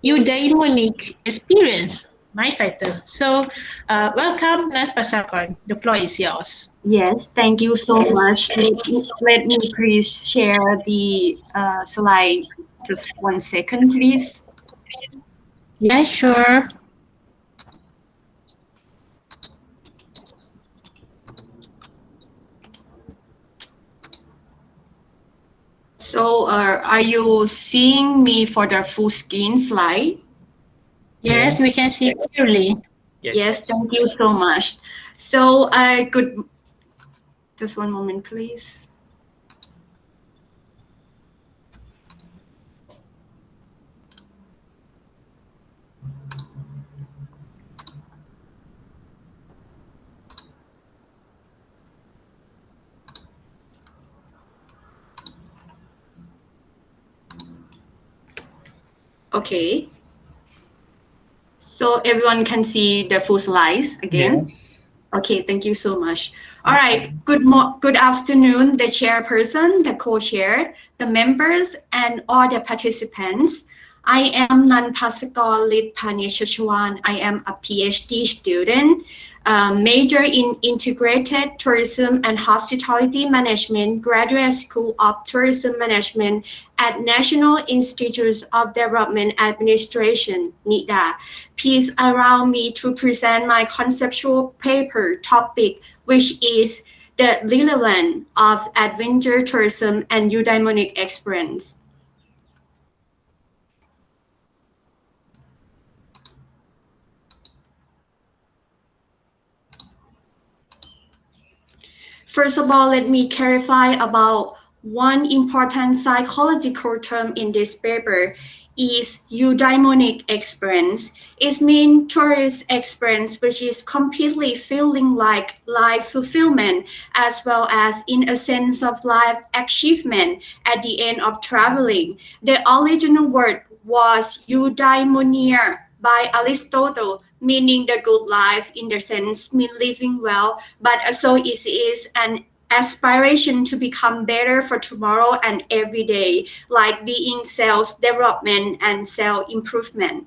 Eudaimonic Experience." Nice title. So, welcome, Nas Pasakon. The floor is yours. Yes, thank you so much. Let me please share the slide. Just 1 second, please. Yeah, sure. So, are you seeing me for the full screen slide? Yes, we can see clearly. Yes, thank you so much. So, I could just 1 moment, please. Okay. So everyone can see the full slides again? Yes. Okay, thank you so much. All right, good afternoon, the chairperson, the co-chair, the members, and all the participants. I am Nanpasakor Litpanichachuan. I am a PhD student, major in Integrated Tourism and Hospitality Management, Graduate School of Tourism Management at National Institute of Development Administration, NIDA. Please allow me to present my conceptual paper topic, which is the relevance of adventure tourism and eudaimonic experience. First of all, let me clarify about one important psychological term in this paper is eudaimonic experience. It means tourist experience, which is completely feeling like life fulfillment, as well as in a sense of life achievement at the end of traveling. The original word was eudaimonia by Aristotle, meaning the good life in the sense mean living well, but also it is an aspiration to become better for tomorrow and every day, like being self-development and self-improvement.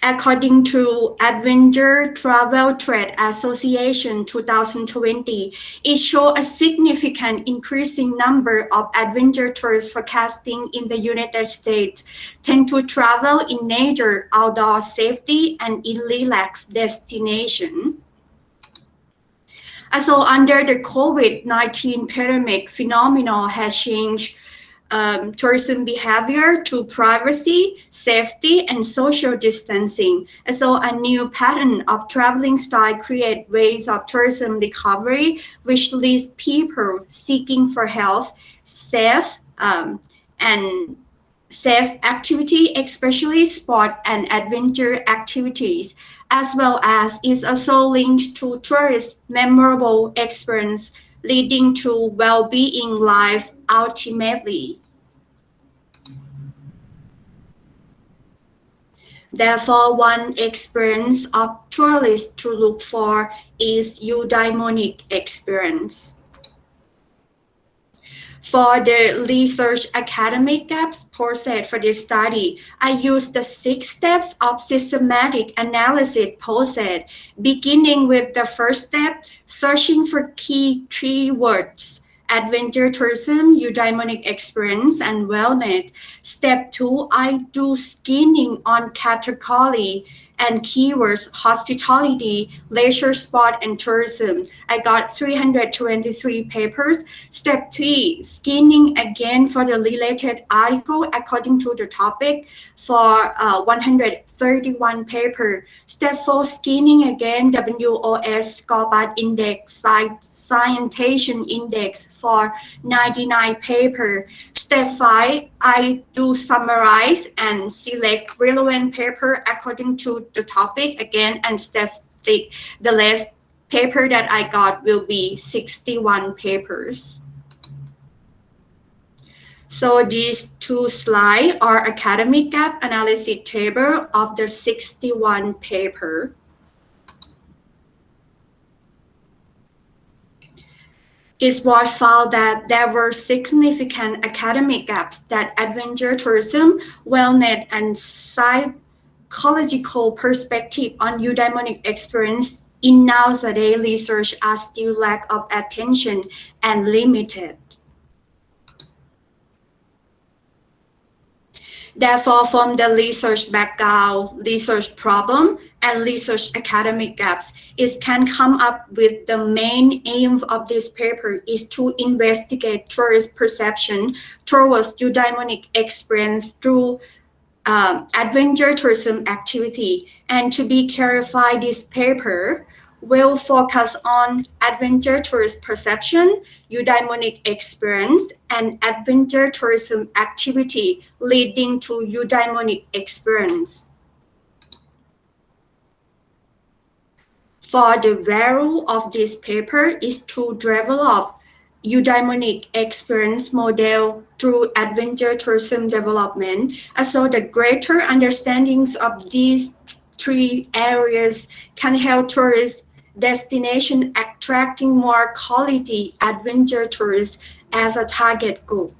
According to Adventure Travel Trade Association 2020, it showed a significant increasing number of adventure tourists forecasting in the United States tend to travel in nature, outdoor safety, and in relaxed destination. So under the COVID-19 pandemic, phenomenon has changed tourism behavior to privacy, safety, and social distancing. And so a new pattern of traveling style create ways of tourism recovery, which leads people seeking for health, safe, and safe activity, especially sport and adventure activities, as well as is also linked to tourist memorable experience leading to well-being life ultimately. Therefore, one experience of tourists to look for is eudaimonic experience. For the research academic gaps process for this study, I used the 6 steps of systematic analysis process, beginning with the first step, searching for key 3 words: adventure tourism, eudaimonic experience, and wellness. Step 2, I do scanning on category and keywords: hospitality, leisure sport, and tourism. I got 323 papers. Step 3, scanning again for the related article according to the topic for 131 paper. Step 4, scanning again WOS Scoreboard Index, Citation Index for 99 paper. Step 5, I do summarize and select relevant paper according to the topic again. And step 6, the last paper that I got will be 61 papers. So these 2 slides are academic gap analysis table of the 61 paper. It was found that there were significant academic gaps that adventure tourism, wellness, and psychological perspective on eudaimonic experience in nowadays research are still lack of attention and limited. Therefore, from the research background, research problem, and research academic gaps, it can come up with the main aim of this paper is to investigate tourist perception towards eudaimonic experience through adventure tourism activity. And to be clarified, this paper will focus on adventure tourist perception, eudaimonic experience, and adventure tourism activity leading to eudaimonic experience. For the value of this paper is to develop eudaimonic experience model through adventure tourism development. So the greater understandings of these 3 areas can help tourist destination attracting more quality adventure tourists as a target group.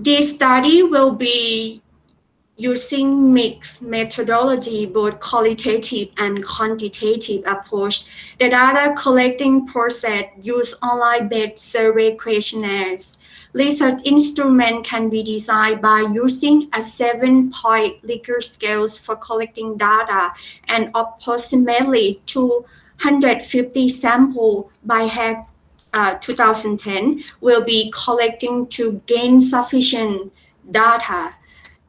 This study will be using mixed methodology, both qualitative and quantitative approach. The data collecting process use online-based survey questionnaires. Research instrument can be designed by using a 7-point Likert scales for collecting data and approximately 250 samples by hand 2010 will be collecting to gain sufficient data.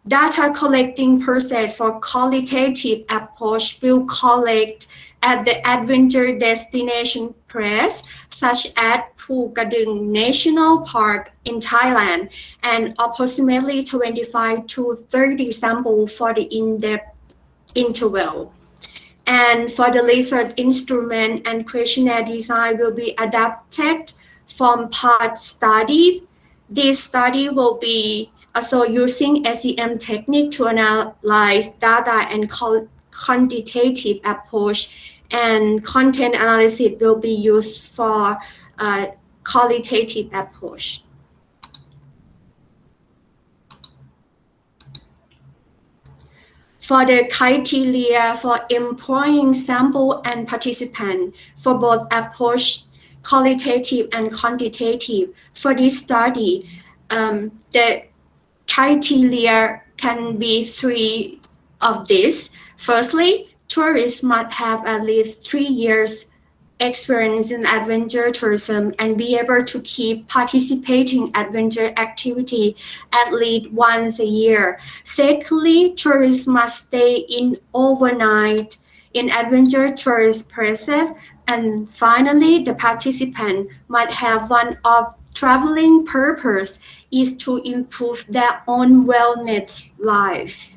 Data collecting process for qualitative approach will collect at the adventure destination place, such as Phukadung National Park in Thailand, and approximately 25 to 30 samples for the in-depth interval. And for the research instrument and questionnaire design will be adapted from part studies. This study will be also using SEM technique to analyze data and quantitative approach, and content analysis will be used for qualitative approach. For the criteria for employing sample and participant for both approach, qualitative and quantitative, for this study, the criteria can be 3 of this. Firstly, tourists must have at least 3 years experience in adventure tourism and be able to keep participating adventure activity at least once a year. Secondly, tourists must stay in overnight in adventure tourist places. And finally, the participant might have one of traveling purpose is to improve their own wellness life.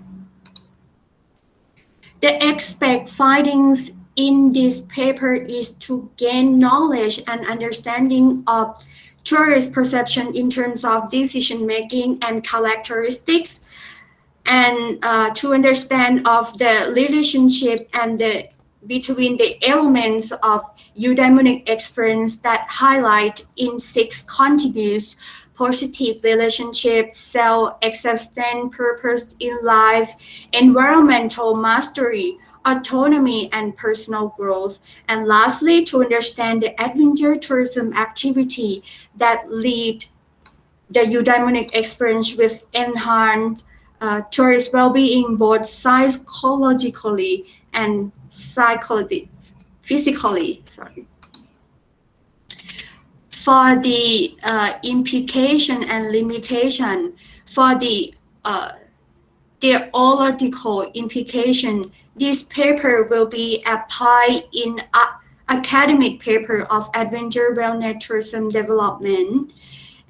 The expect findings in this paper is to gain knowledge and understanding of tourist perception in terms of decision making and characteristics, and to understand of the relationship and between the elements of eudaimonic experience that highlight in 6 contributes: positive relationship, self-acceptance, purpose in life, environmental mastery, autonomy and personal growth. And lastly, to understand the adventure tourism activity that lead the eudaimonic experience with enhanced tourist well-being, both psychologically and physically. For the implication and limitation, for the theoretical implication, this paper will be applied in academic paper of adventure wellness tourism development.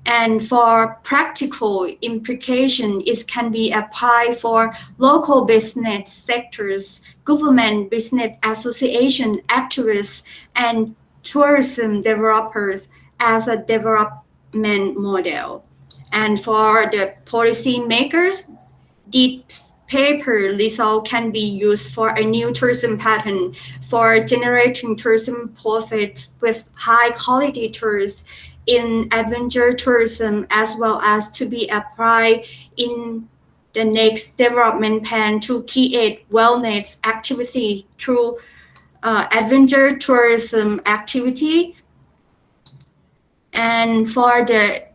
And for practical implication, it can be applied for local business sectors, government, business association, activists, and tourism developers as a development model. And for the policy makers, this paper result can be used for a new tourism pattern for generating tourism profits with high quality tourists in adventure tourism, as well as to be applied in the next development plan to create wellness activity through adventure tourism activity. And for the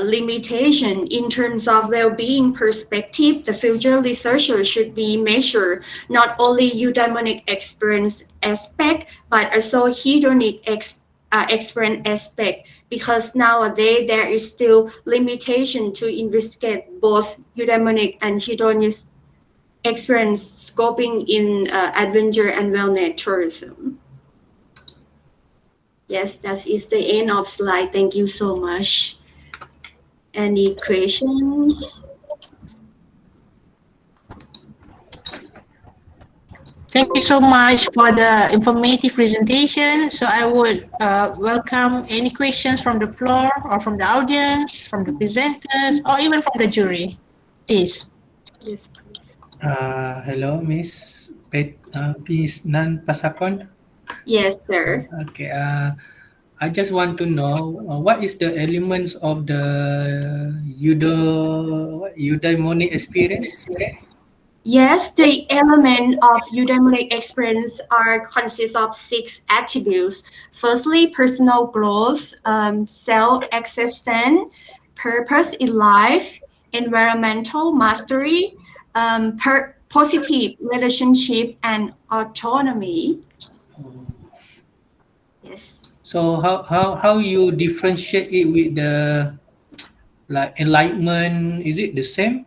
limitation in terms of well-being perspective, the future researcher should be measured not only eudaimonic experience aspect, but also hedonic experience aspect, because nowadays there is still limitation to investigate both eudaimonic and hedonic experience scoping in adventure and wellness tourism. Yes, that is the end of slide. Thank you so much. Any question? Thank you so much for the informative presentation. So I would welcome any questions from the floor or from the audience, from the presenters, or even from the jury. Please. Yes, please. Hello, Miss Miss Nan Pasakon. Yes, sir. Okay. I just want to know what is the elements of the eudaimonic experience? Yes, the element of eudaimonic experience are consist of 6 attributes. Firstly, personal growth, self-acceptance, purpose in life, environmental mastery, positive relationship, and autonomy. Yes. So how you differentiate it with the like enlightenment? Is it the same?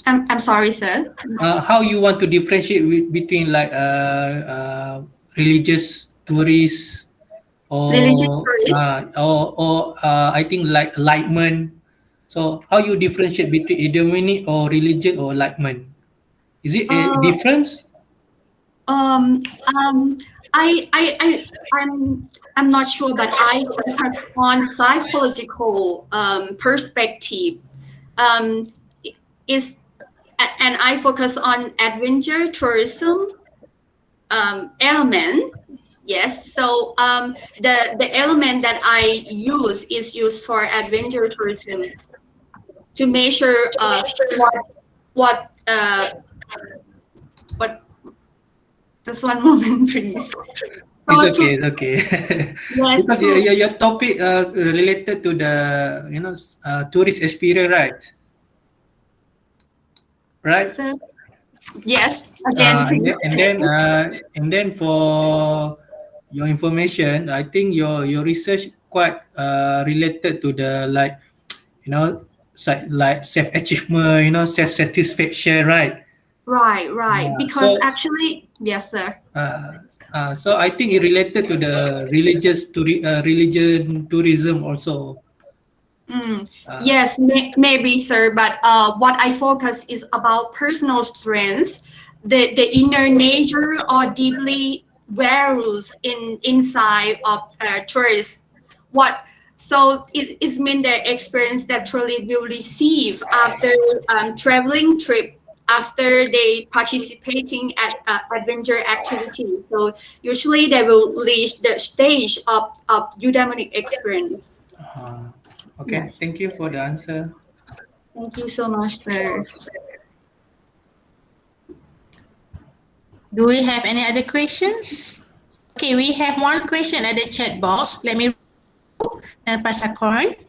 I'm sorry, sir. How you want to differentiate between like religious tourists Religious or tourist. I think like enlightenment. So how you differentiate between eudaimonic or religion or enlightenment? Is it a Uh, difference? Um, um, I'm I'm not sure, but I focus on psychological perspective. Um, is and I focus on adventure tourism element. Yes, so the element that I use is used for adventure tourism to measure what what. Just one moment, please. It's So okay. to It's okay. yes Because to your topic related to the tourist experience, right? Right. so yes, again, please. And then for your information, I think your research quite related to the like you know like self achievement, self satisfaction, right? Right, right. Uh, Because so actually, yes, sir. so I think it related to the religion tourism also. Mm, Uh, yes, maybe, sir. But what I focus is about personal strengths, the inner nature or deeply values inside of tourists. What so it means the experience that truly will receive after traveling trip after they participating at adventure activity. So usually they will reach the stage of eudaimonic experience. uh, okay, Yes. thank you for the answer. Thank you so much, sir. Do we have any other questions? Okay, we have one question at the chat box. Let me and Pasakon.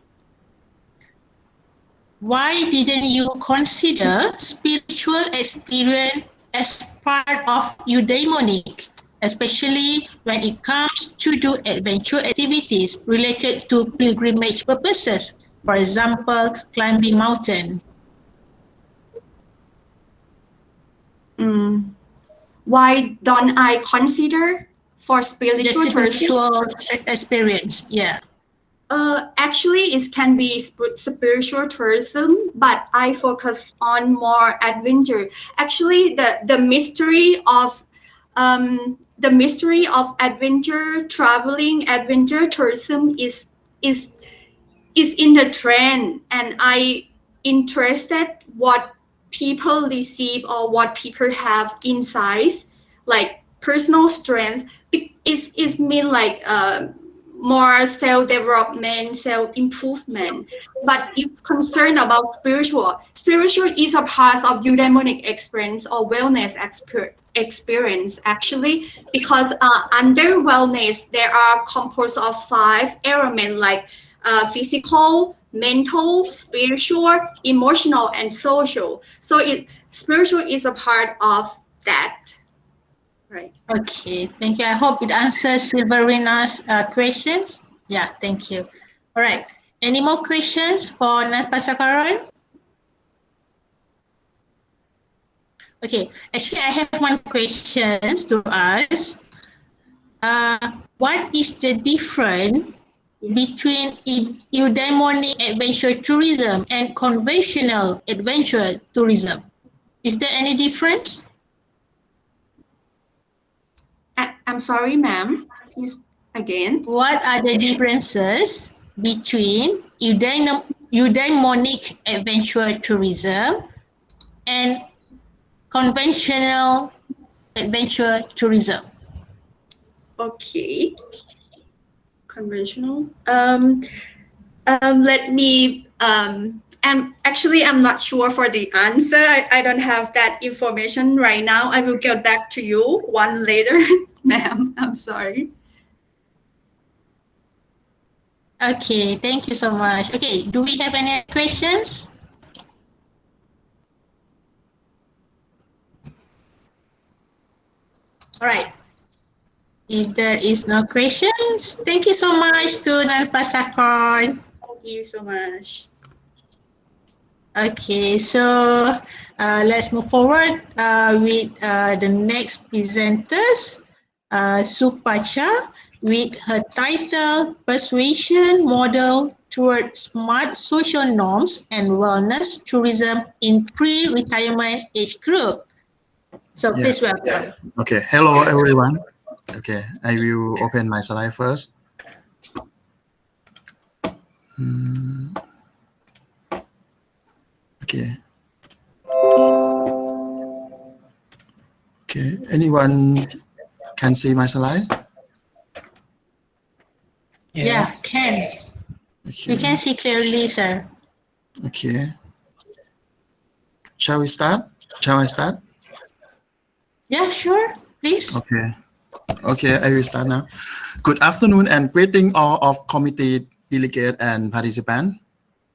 Why didn't you consider spiritual experience as part of eudaimonic, especially when it comes to do adventure activities related to pilgrimage purposes, for example, climbing mountain? Mm. Why don't I consider for The spiritual tourism? spiritual experience, yeah. Actually, it can be spiritual tourism, but I focus on more adventure. Actually, the mystery of adventure traveling, adventure tourism is is in the trend, and I interested what people receive or what people have insights like personal strength. Is mean like more self-development, self-improvement. But if concerned about spiritual is a part of eudaimonic experience or wellness experience actually, because under wellness there are composed of 5 elements like physical, mental, spiritual, emotional, and social. So spiritual is a part of that, right? Okay, thank you. I hope it answers Silverina's questions. Yeah, thank you. All right. Any more questions for Nas Pasakaran? Okay, actually, I have one question to ask. What is the difference between eudaimonic adventure tourism and conventional adventure tourism? Is there any difference? I'm sorry, ma'am. Please again. What are the differences between eudaimonic adventure tourism and conventional adventure tourism? Okay. Conventional. Let me. I'm not sure for the answer. I don't have that information right now. I will get back to you one later, ma'am. I'm sorry. Okay, thank you so much. Okay, do we have any questions? All right. If there is no questions, thank you so much to Nalpasakor. Thank you so much. Okay, so let's move forward with the next presenters, Supacha, with her title Persuasion Model Toward Smart Social Norms and Wellness Tourism in Pre-Retirement Age Group. So Yeah. please welcome. Okay. Hello, everyone. Okay, I will open my slide first. Okay. Okay. Anyone can see my slide? Yeah, Yes. can. Okay. You can see clearly, sir. Okay. Shall we start? Shall I start? Yeah, sure, please. Okay. Okay, I will start now. Good afternoon and greeting all of committee delegate and participant.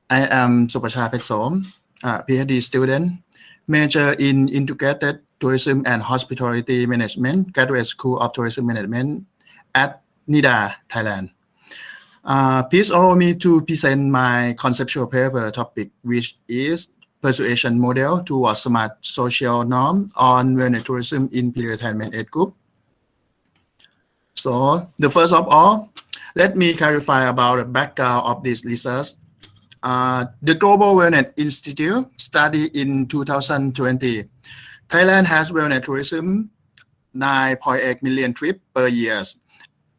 I am Supacha Petsom, PhD student, major in Integrated Tourism and Hospitality Management, Graduate School of Tourism Management at NIDA, Thailand. Please allow me to present my conceptual paper topic, which is Persuasion Model towards Smart Social Norm on Wellness Tourism in Pre-Retirement Age Group. So, the first of all, let me clarify about the background of this research. The Global Wellness Institute study in 2020. Thailand has wellness tourism 9.8 million trips per year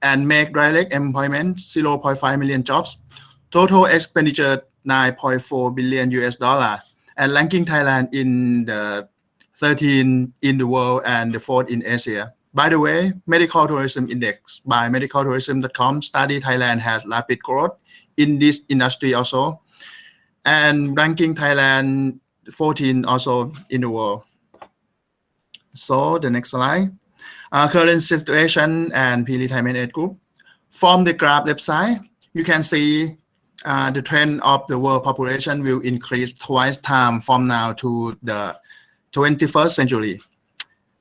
and make direct employment 0.5 million jobs. Total expenditure 9.4 billion US dollar and ranking Thailand in the 13th in the world and the 4th in Asia. By the way, Medical Tourism Index by medicaltourism.com study Thailand has rapid growth in this industry also, and ranking Thailand 14 also in the world. So the next slide, current situation and pre-retirement age group. From the graph left side, you can see the trend of the world population will increase twice time from now to the 21st century.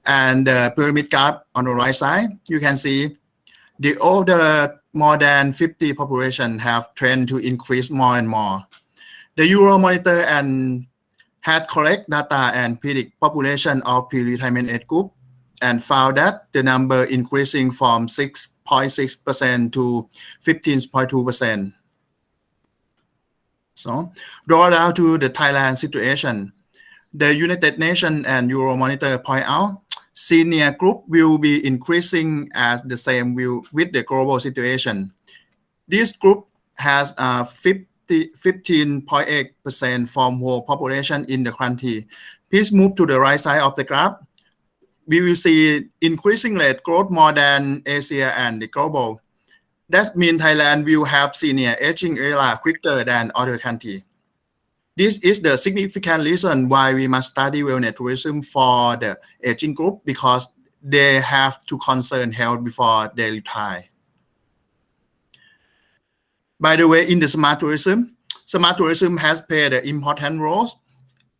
And the pyramid graph on the right side, you can see the older more than 50 population have trend to increase more and more. The Euromonitor and had correct data and predict population of pre-retirement age group and found that the number increasing from 6.6% to 15.2%. So, draw down to the Thailand situation. The United Nations and Euromonitor point out senior group will be increasing as the same will with the global situation. This group has 15.8% from whole population in the country. Please move to the right side of the graph. We will see increasing rate growth more than Asia and the global. That means Thailand will have senior aging era quicker than other countries. This is the significant reason why we must study wellness tourism for the aging group, because they have to concern health before they retire. By the way, in the smart tourism has played an important role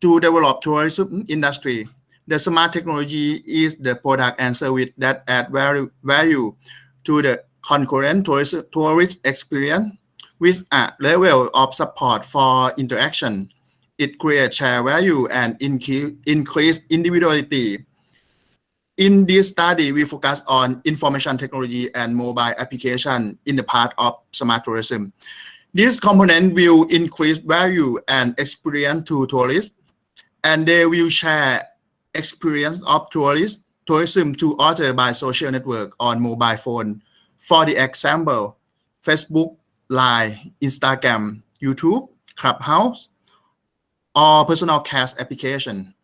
to develop tourism industry. The smart technology is the product and service that add value to the concurrent tourist experience with a level of support for interaction. It creates shared value and increase individuality. In this study, we focus on information technology and mobile application in the part of smart tourism. This component will increase value and experience to tourists, and they will share experience of tourism to others by social network on mobile phone. For the example, Facebook, Line, Instagram, YouTube, Clubhouse, or personal cash application.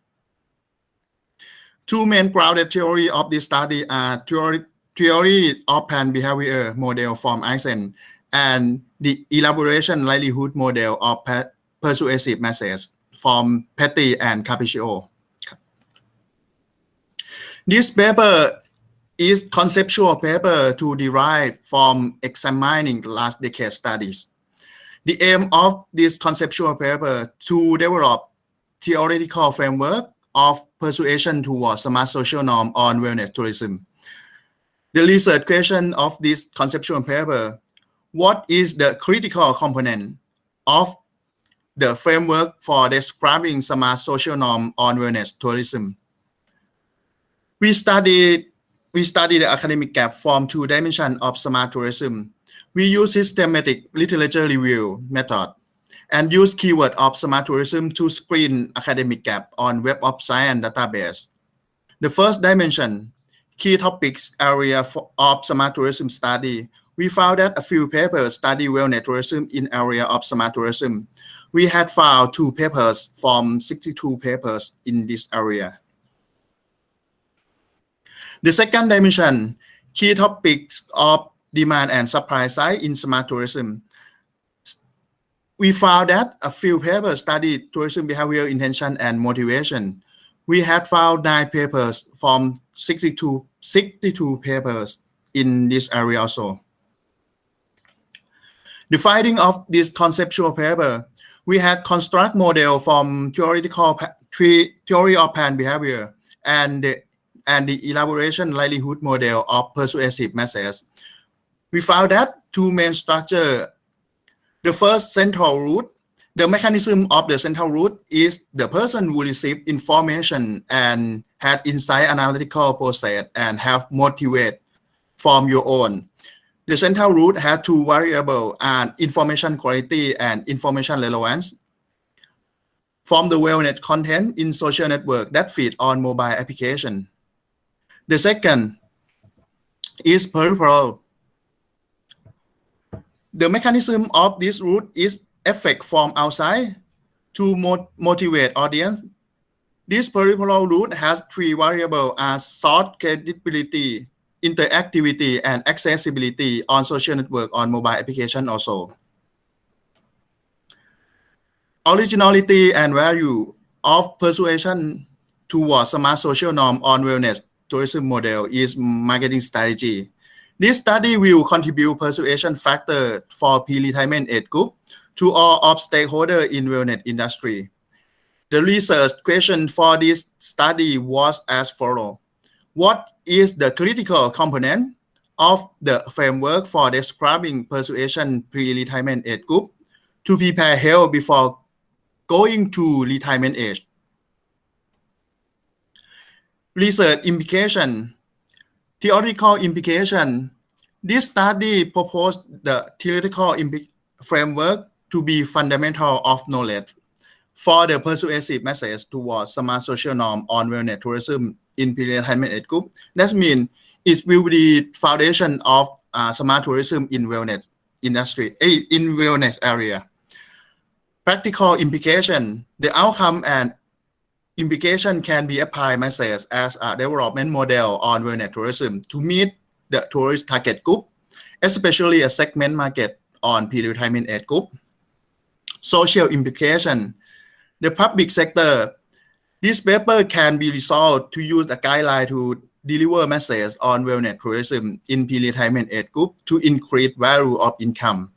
Two main grounded theory of this study are theory of planned behavior model from IJCHT and the elaboration livelihood model of persuasive message from Petty and Capiccio. This paper is conceptual paper to derive from examining last decade studies. The aim of this conceptual paper to develop theoretical framework of persuasion towards smart social norm on wellness tourism. The research question of this conceptual paper: what is the critical component of the framework for describing smart social norm on wellness tourism? We studied the academic gap from two dimensions of smart tourism. We use systematic literature review method and use keyword of smart tourism to screen academic gap on Web of Science database. The first dimension, key topics area of smart tourism study. We found that a few papers study wellness tourism in area of smart tourism. We had found 2 papers from 62 papers in this area. The second dimension, key topics of demand and supply side in smart tourism. We found that a few papers studied tourism behavior, intention, and motivation. We had found 9 papers from 62 papers in this area also. The finding of this conceptual paper, we had construct model from theory of pan behavior and the elaboration livelihood model of persuasive message. We found that 2 main structure. The first, central root. The mechanism of the central root is the person who receive information and had insight analytical process and have motivate from your own. The central root has 2 variables and information quality and information relevance from the wellness content in social network that feed on mobile application. The second is peripheral. The mechanism of this root is effect from outside to motivate audience. This peripheral root has 3 variables as source, credibility, interactivity, and accessibility on social network on mobile application also. Originality and value of persuasion towards smart social norm on wellness tourism model is marketing strategy. This study will contribute persuasion factor for pre-retirement age group to all of stakeholders in wellness industry. The research question for this study was as follows. What is the critical component of the framework for describing persuasion pre-retirement age group to prepare health before going to retirement age? Research implication, theoretical implication. This study proposed the theoretical framework to be fundamental of knowledge for the persuasive message towards smart social norm on wellness tourism in pre-retirement age group. That means it will be the foundation of smart tourism in wellness industry, in wellness area. Practical implication, the outcome and implication can be applied message as a development model on wellness tourism to meet the tourist target group, especially a segment market on pre-retirement age group. Social implication, the public sector. This paper can be resolved to use a guideline to deliver message on wellness tourism in pre-retirement age group to increase value of income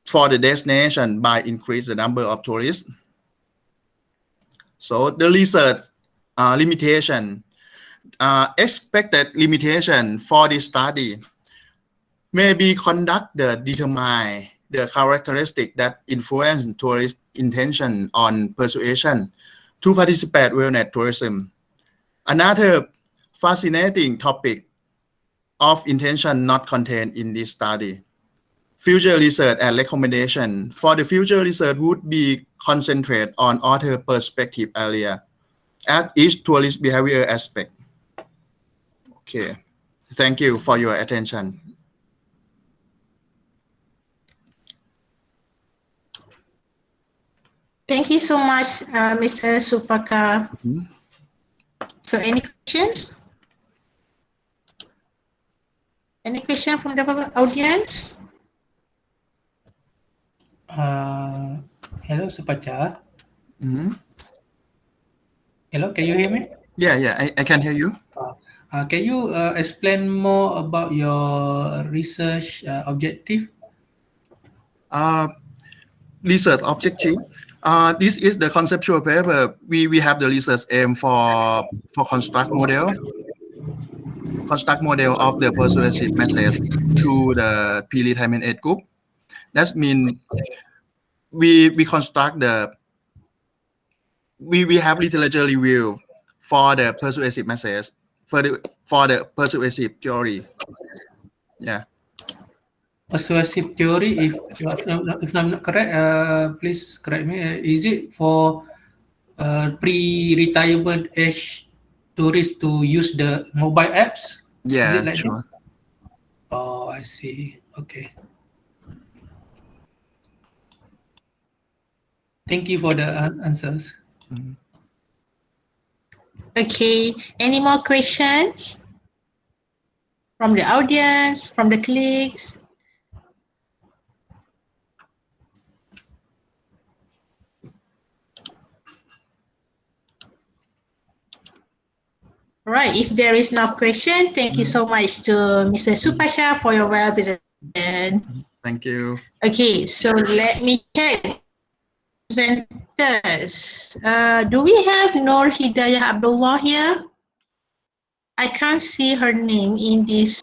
for the destination by increase the number of tourists. So the research limitation, expected limitation for this study may be determine the characteristic that influence tourist intention on persuasion to participate wellness tourism. Another fascinating topic of intention not contained in this study. Future research and recommendation for the future research would be concentrate on author perspective area at each tourist behavior aspect. Okay, thank you for your attention. Thank you so much, Mr. Supaka. Mm-hmm. So any questions? Any question from the audience? Hello, Supacha. Mhm. Hello, can you hear me? Yeah, I can hear you. Can you explain more about your research objective? Uh, Research objective. This is the conceptual paper. We have the research aim for construct model of the persuasive message to the predetermined age group. That means we construct we have literature review for the persuasive message for the persuasive theory. Yeah. Persuasive theory, if I'm not correct, please correct me. Is it for pre-retirement age tourists to use the mobile apps? Is it Yeah, like that? sure. Oh, I see. Okay. Thank you for the answers. Mhm. Okay, any more questions from the audience, from the colleagues? Right, if there is no question, thank you so much to Mr. Supasha for your well presentation. Thank you. Okay, so let me check presenters. Do we have Nur Hidayah Abdullah here? I can't see her name in this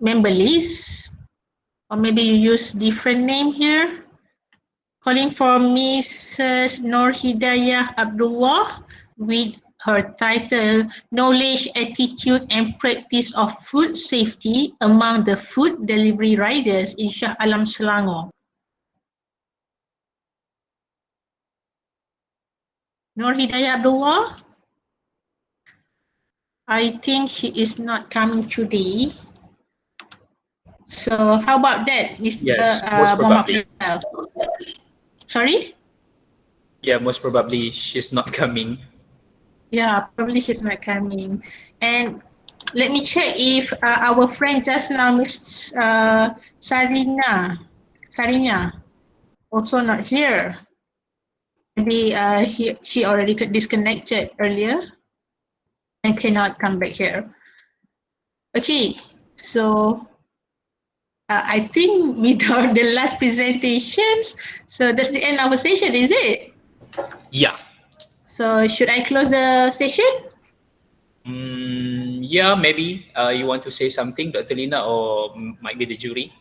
member list. Or maybe you use different name here. Calling for Mrs. Nur Hidayah Abdullah with her title Knowledge, Attitude and Practice of Food Safety Among the Food Delivery Riders in Shah Alam, Selangor. Nur Hidayah Abdullah? I think she is not coming today. So how about that, Mr. Yes, most probably. Muhammad Bilal? Sorry? Yeah, most probably she's not coming. Yeah, probably she's not coming. And let me check if our friend just now, Miss Sarina, also not here. Maybe she already disconnected earlier and cannot come back here. Okay, so I think without the last presentations, so that's the end of our session, is it? Yeah. So should I close the session? Yeah, maybe you want to say something, Dr. Lina, or might be the jury,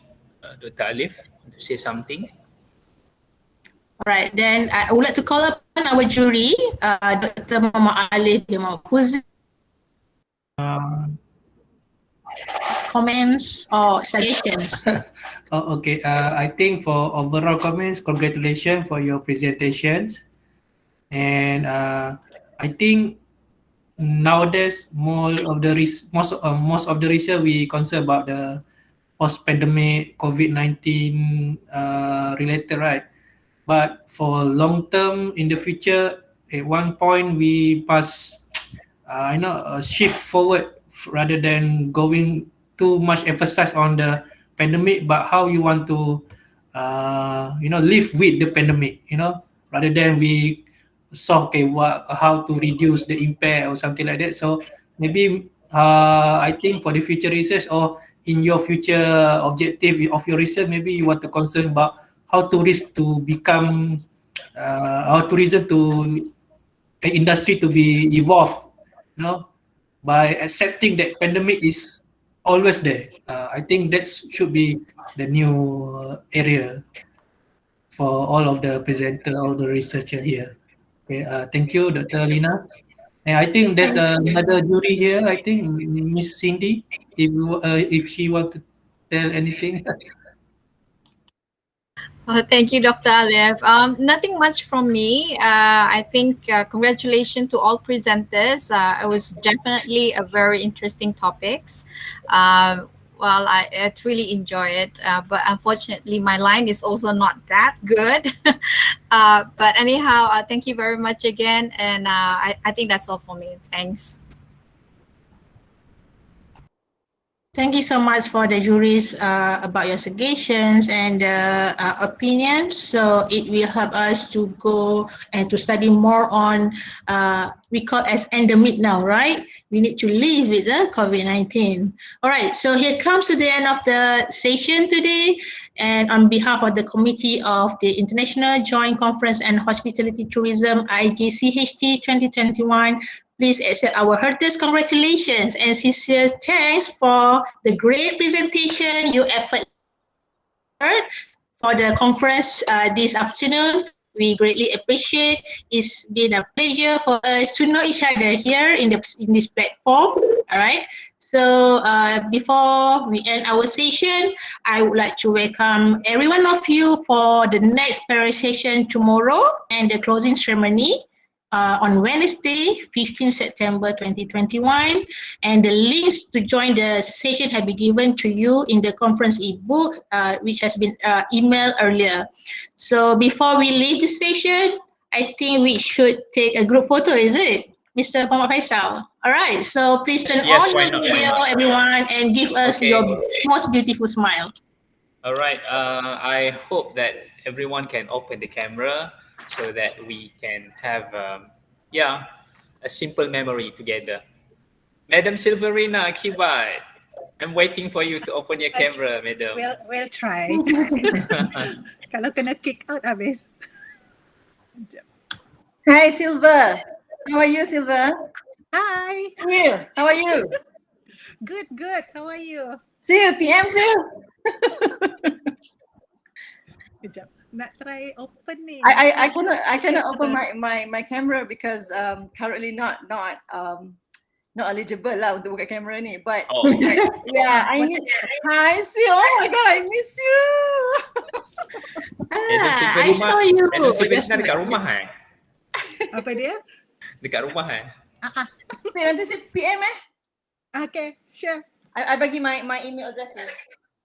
Dr. Alif, want to say something? All right, then I would like to call upon our jury, Dr. Muhammad Alif bin Mauquzi, comments or suggestions. Okay. I think for overall comments, congratulations for your presentations. And I think nowadays most of the research we concern about the post-pandemic COVID-19 related, right? But for long term in the future, at one point we must shift forward rather than going too much emphasis on the pandemic, but how you want to live with the pandemic, rather than we saw how to reduce the impact or something like that. So maybe I think for the future research or in your future objective of your research, maybe you want to concern about how tourists to become how tourism to industry to be evolved, by accepting that pandemic is always there. I think that should be the new area for all of the presenter, all the researcher here. Okay, thank you, Dr. Lina. And I think there's another jury here. I think Miss Cindy, if she want to tell anything. Thank you, Dr. Alif. Nothing much from me. I think congratulations to all presenters. It was definitely a very interesting topics. Well, I truly enjoy it, but unfortunately, my line is also not that good. But anyhow, thank you very much again, and I think that's all for me. Thanks. Thank you so much for the juries about your suggestions and opinions. So it will help us to go and to study more on we call as endemic now, right? We need to live with the COVID-19. All right, so here comes to the end of the session today. And on behalf of the Committee of the International Joint Conference and Hospitality Tourism, IJCHT 2021, please accept our heartiest congratulations and sincere thanks for the great presentation you effort for the conference this afternoon. We greatly appreciate. It's been a pleasure for us to know each other here in this platform. All right. So before we end our session, I would like to welcome every one of you for the next parallel session tomorrow and the closing ceremony on Wednesday, 15 September 2021. And the links to join the session have been given to you in the conference ebook, which has been emailed earlier. So before we leave the session, I think we should take a group photo, is it? Mr. Muhammad Faisal. All right, so please turn Yes, on why your not, why video, not? everyone, and give us Okay. your most beautiful smile. All right. I hope that everyone can open the camera so that we can have, a simple memory together. Madam Silverina Kibat, I'm waiting for you to open your camera, madam. We'll try. Kalau kena kick out habis. Hi, Silver. How are you, Silver? Hi. Sil, how are you? Good. How are you? Sil, PM Sil. Kejap. Nak try open ni. I cannot open my camera because currently not eligible lah untuk buka kamera ni. But yeah, I need. Hi, Sil. Oh my God, I miss you. I saw you. Madam Silverina dekat rumah Apa dia? Dekat rumah Sil, nanti saya PM Okay, sure. I bagi my email address ni.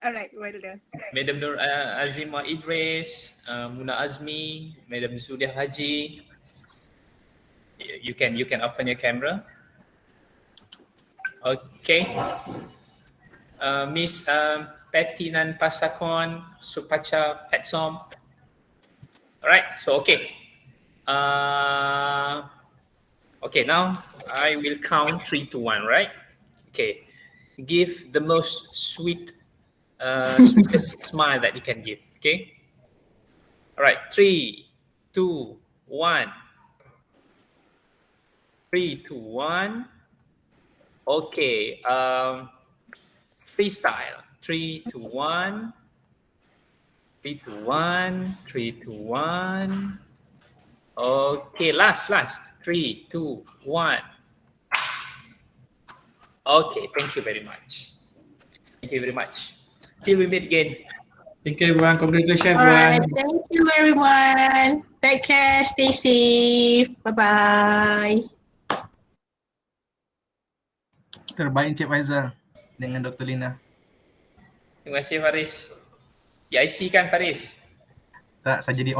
Alright, well done. Madam Nur Azimah Idris, Muna Azmi, Madam Zulia Haji. You can open your camera. Okay. Miss Petinan Pasakon, Supacha Fatsom. Alright, so okay. Okay, now I will count 3 to 1, right? Okay. Give the most sweetest smile that you can give. Okay. All right. 3, 2, 1. 3, 2, 1. Okay. Freestyle. 3, 2, 1. 3, 2, 1. 3, 2, 1. Okay. Last. 3, 2, 1. Okay. Thank you very much. Till we meet again. Thank you, everyone. Congratulations, All right, everyone. thank you everyone. Take care, stay safe. Bye-bye. Terbaik Encik Faizal dengan Dr. Lina. Terima kasih Faris. PIC kan Faris? Tak, saya jadi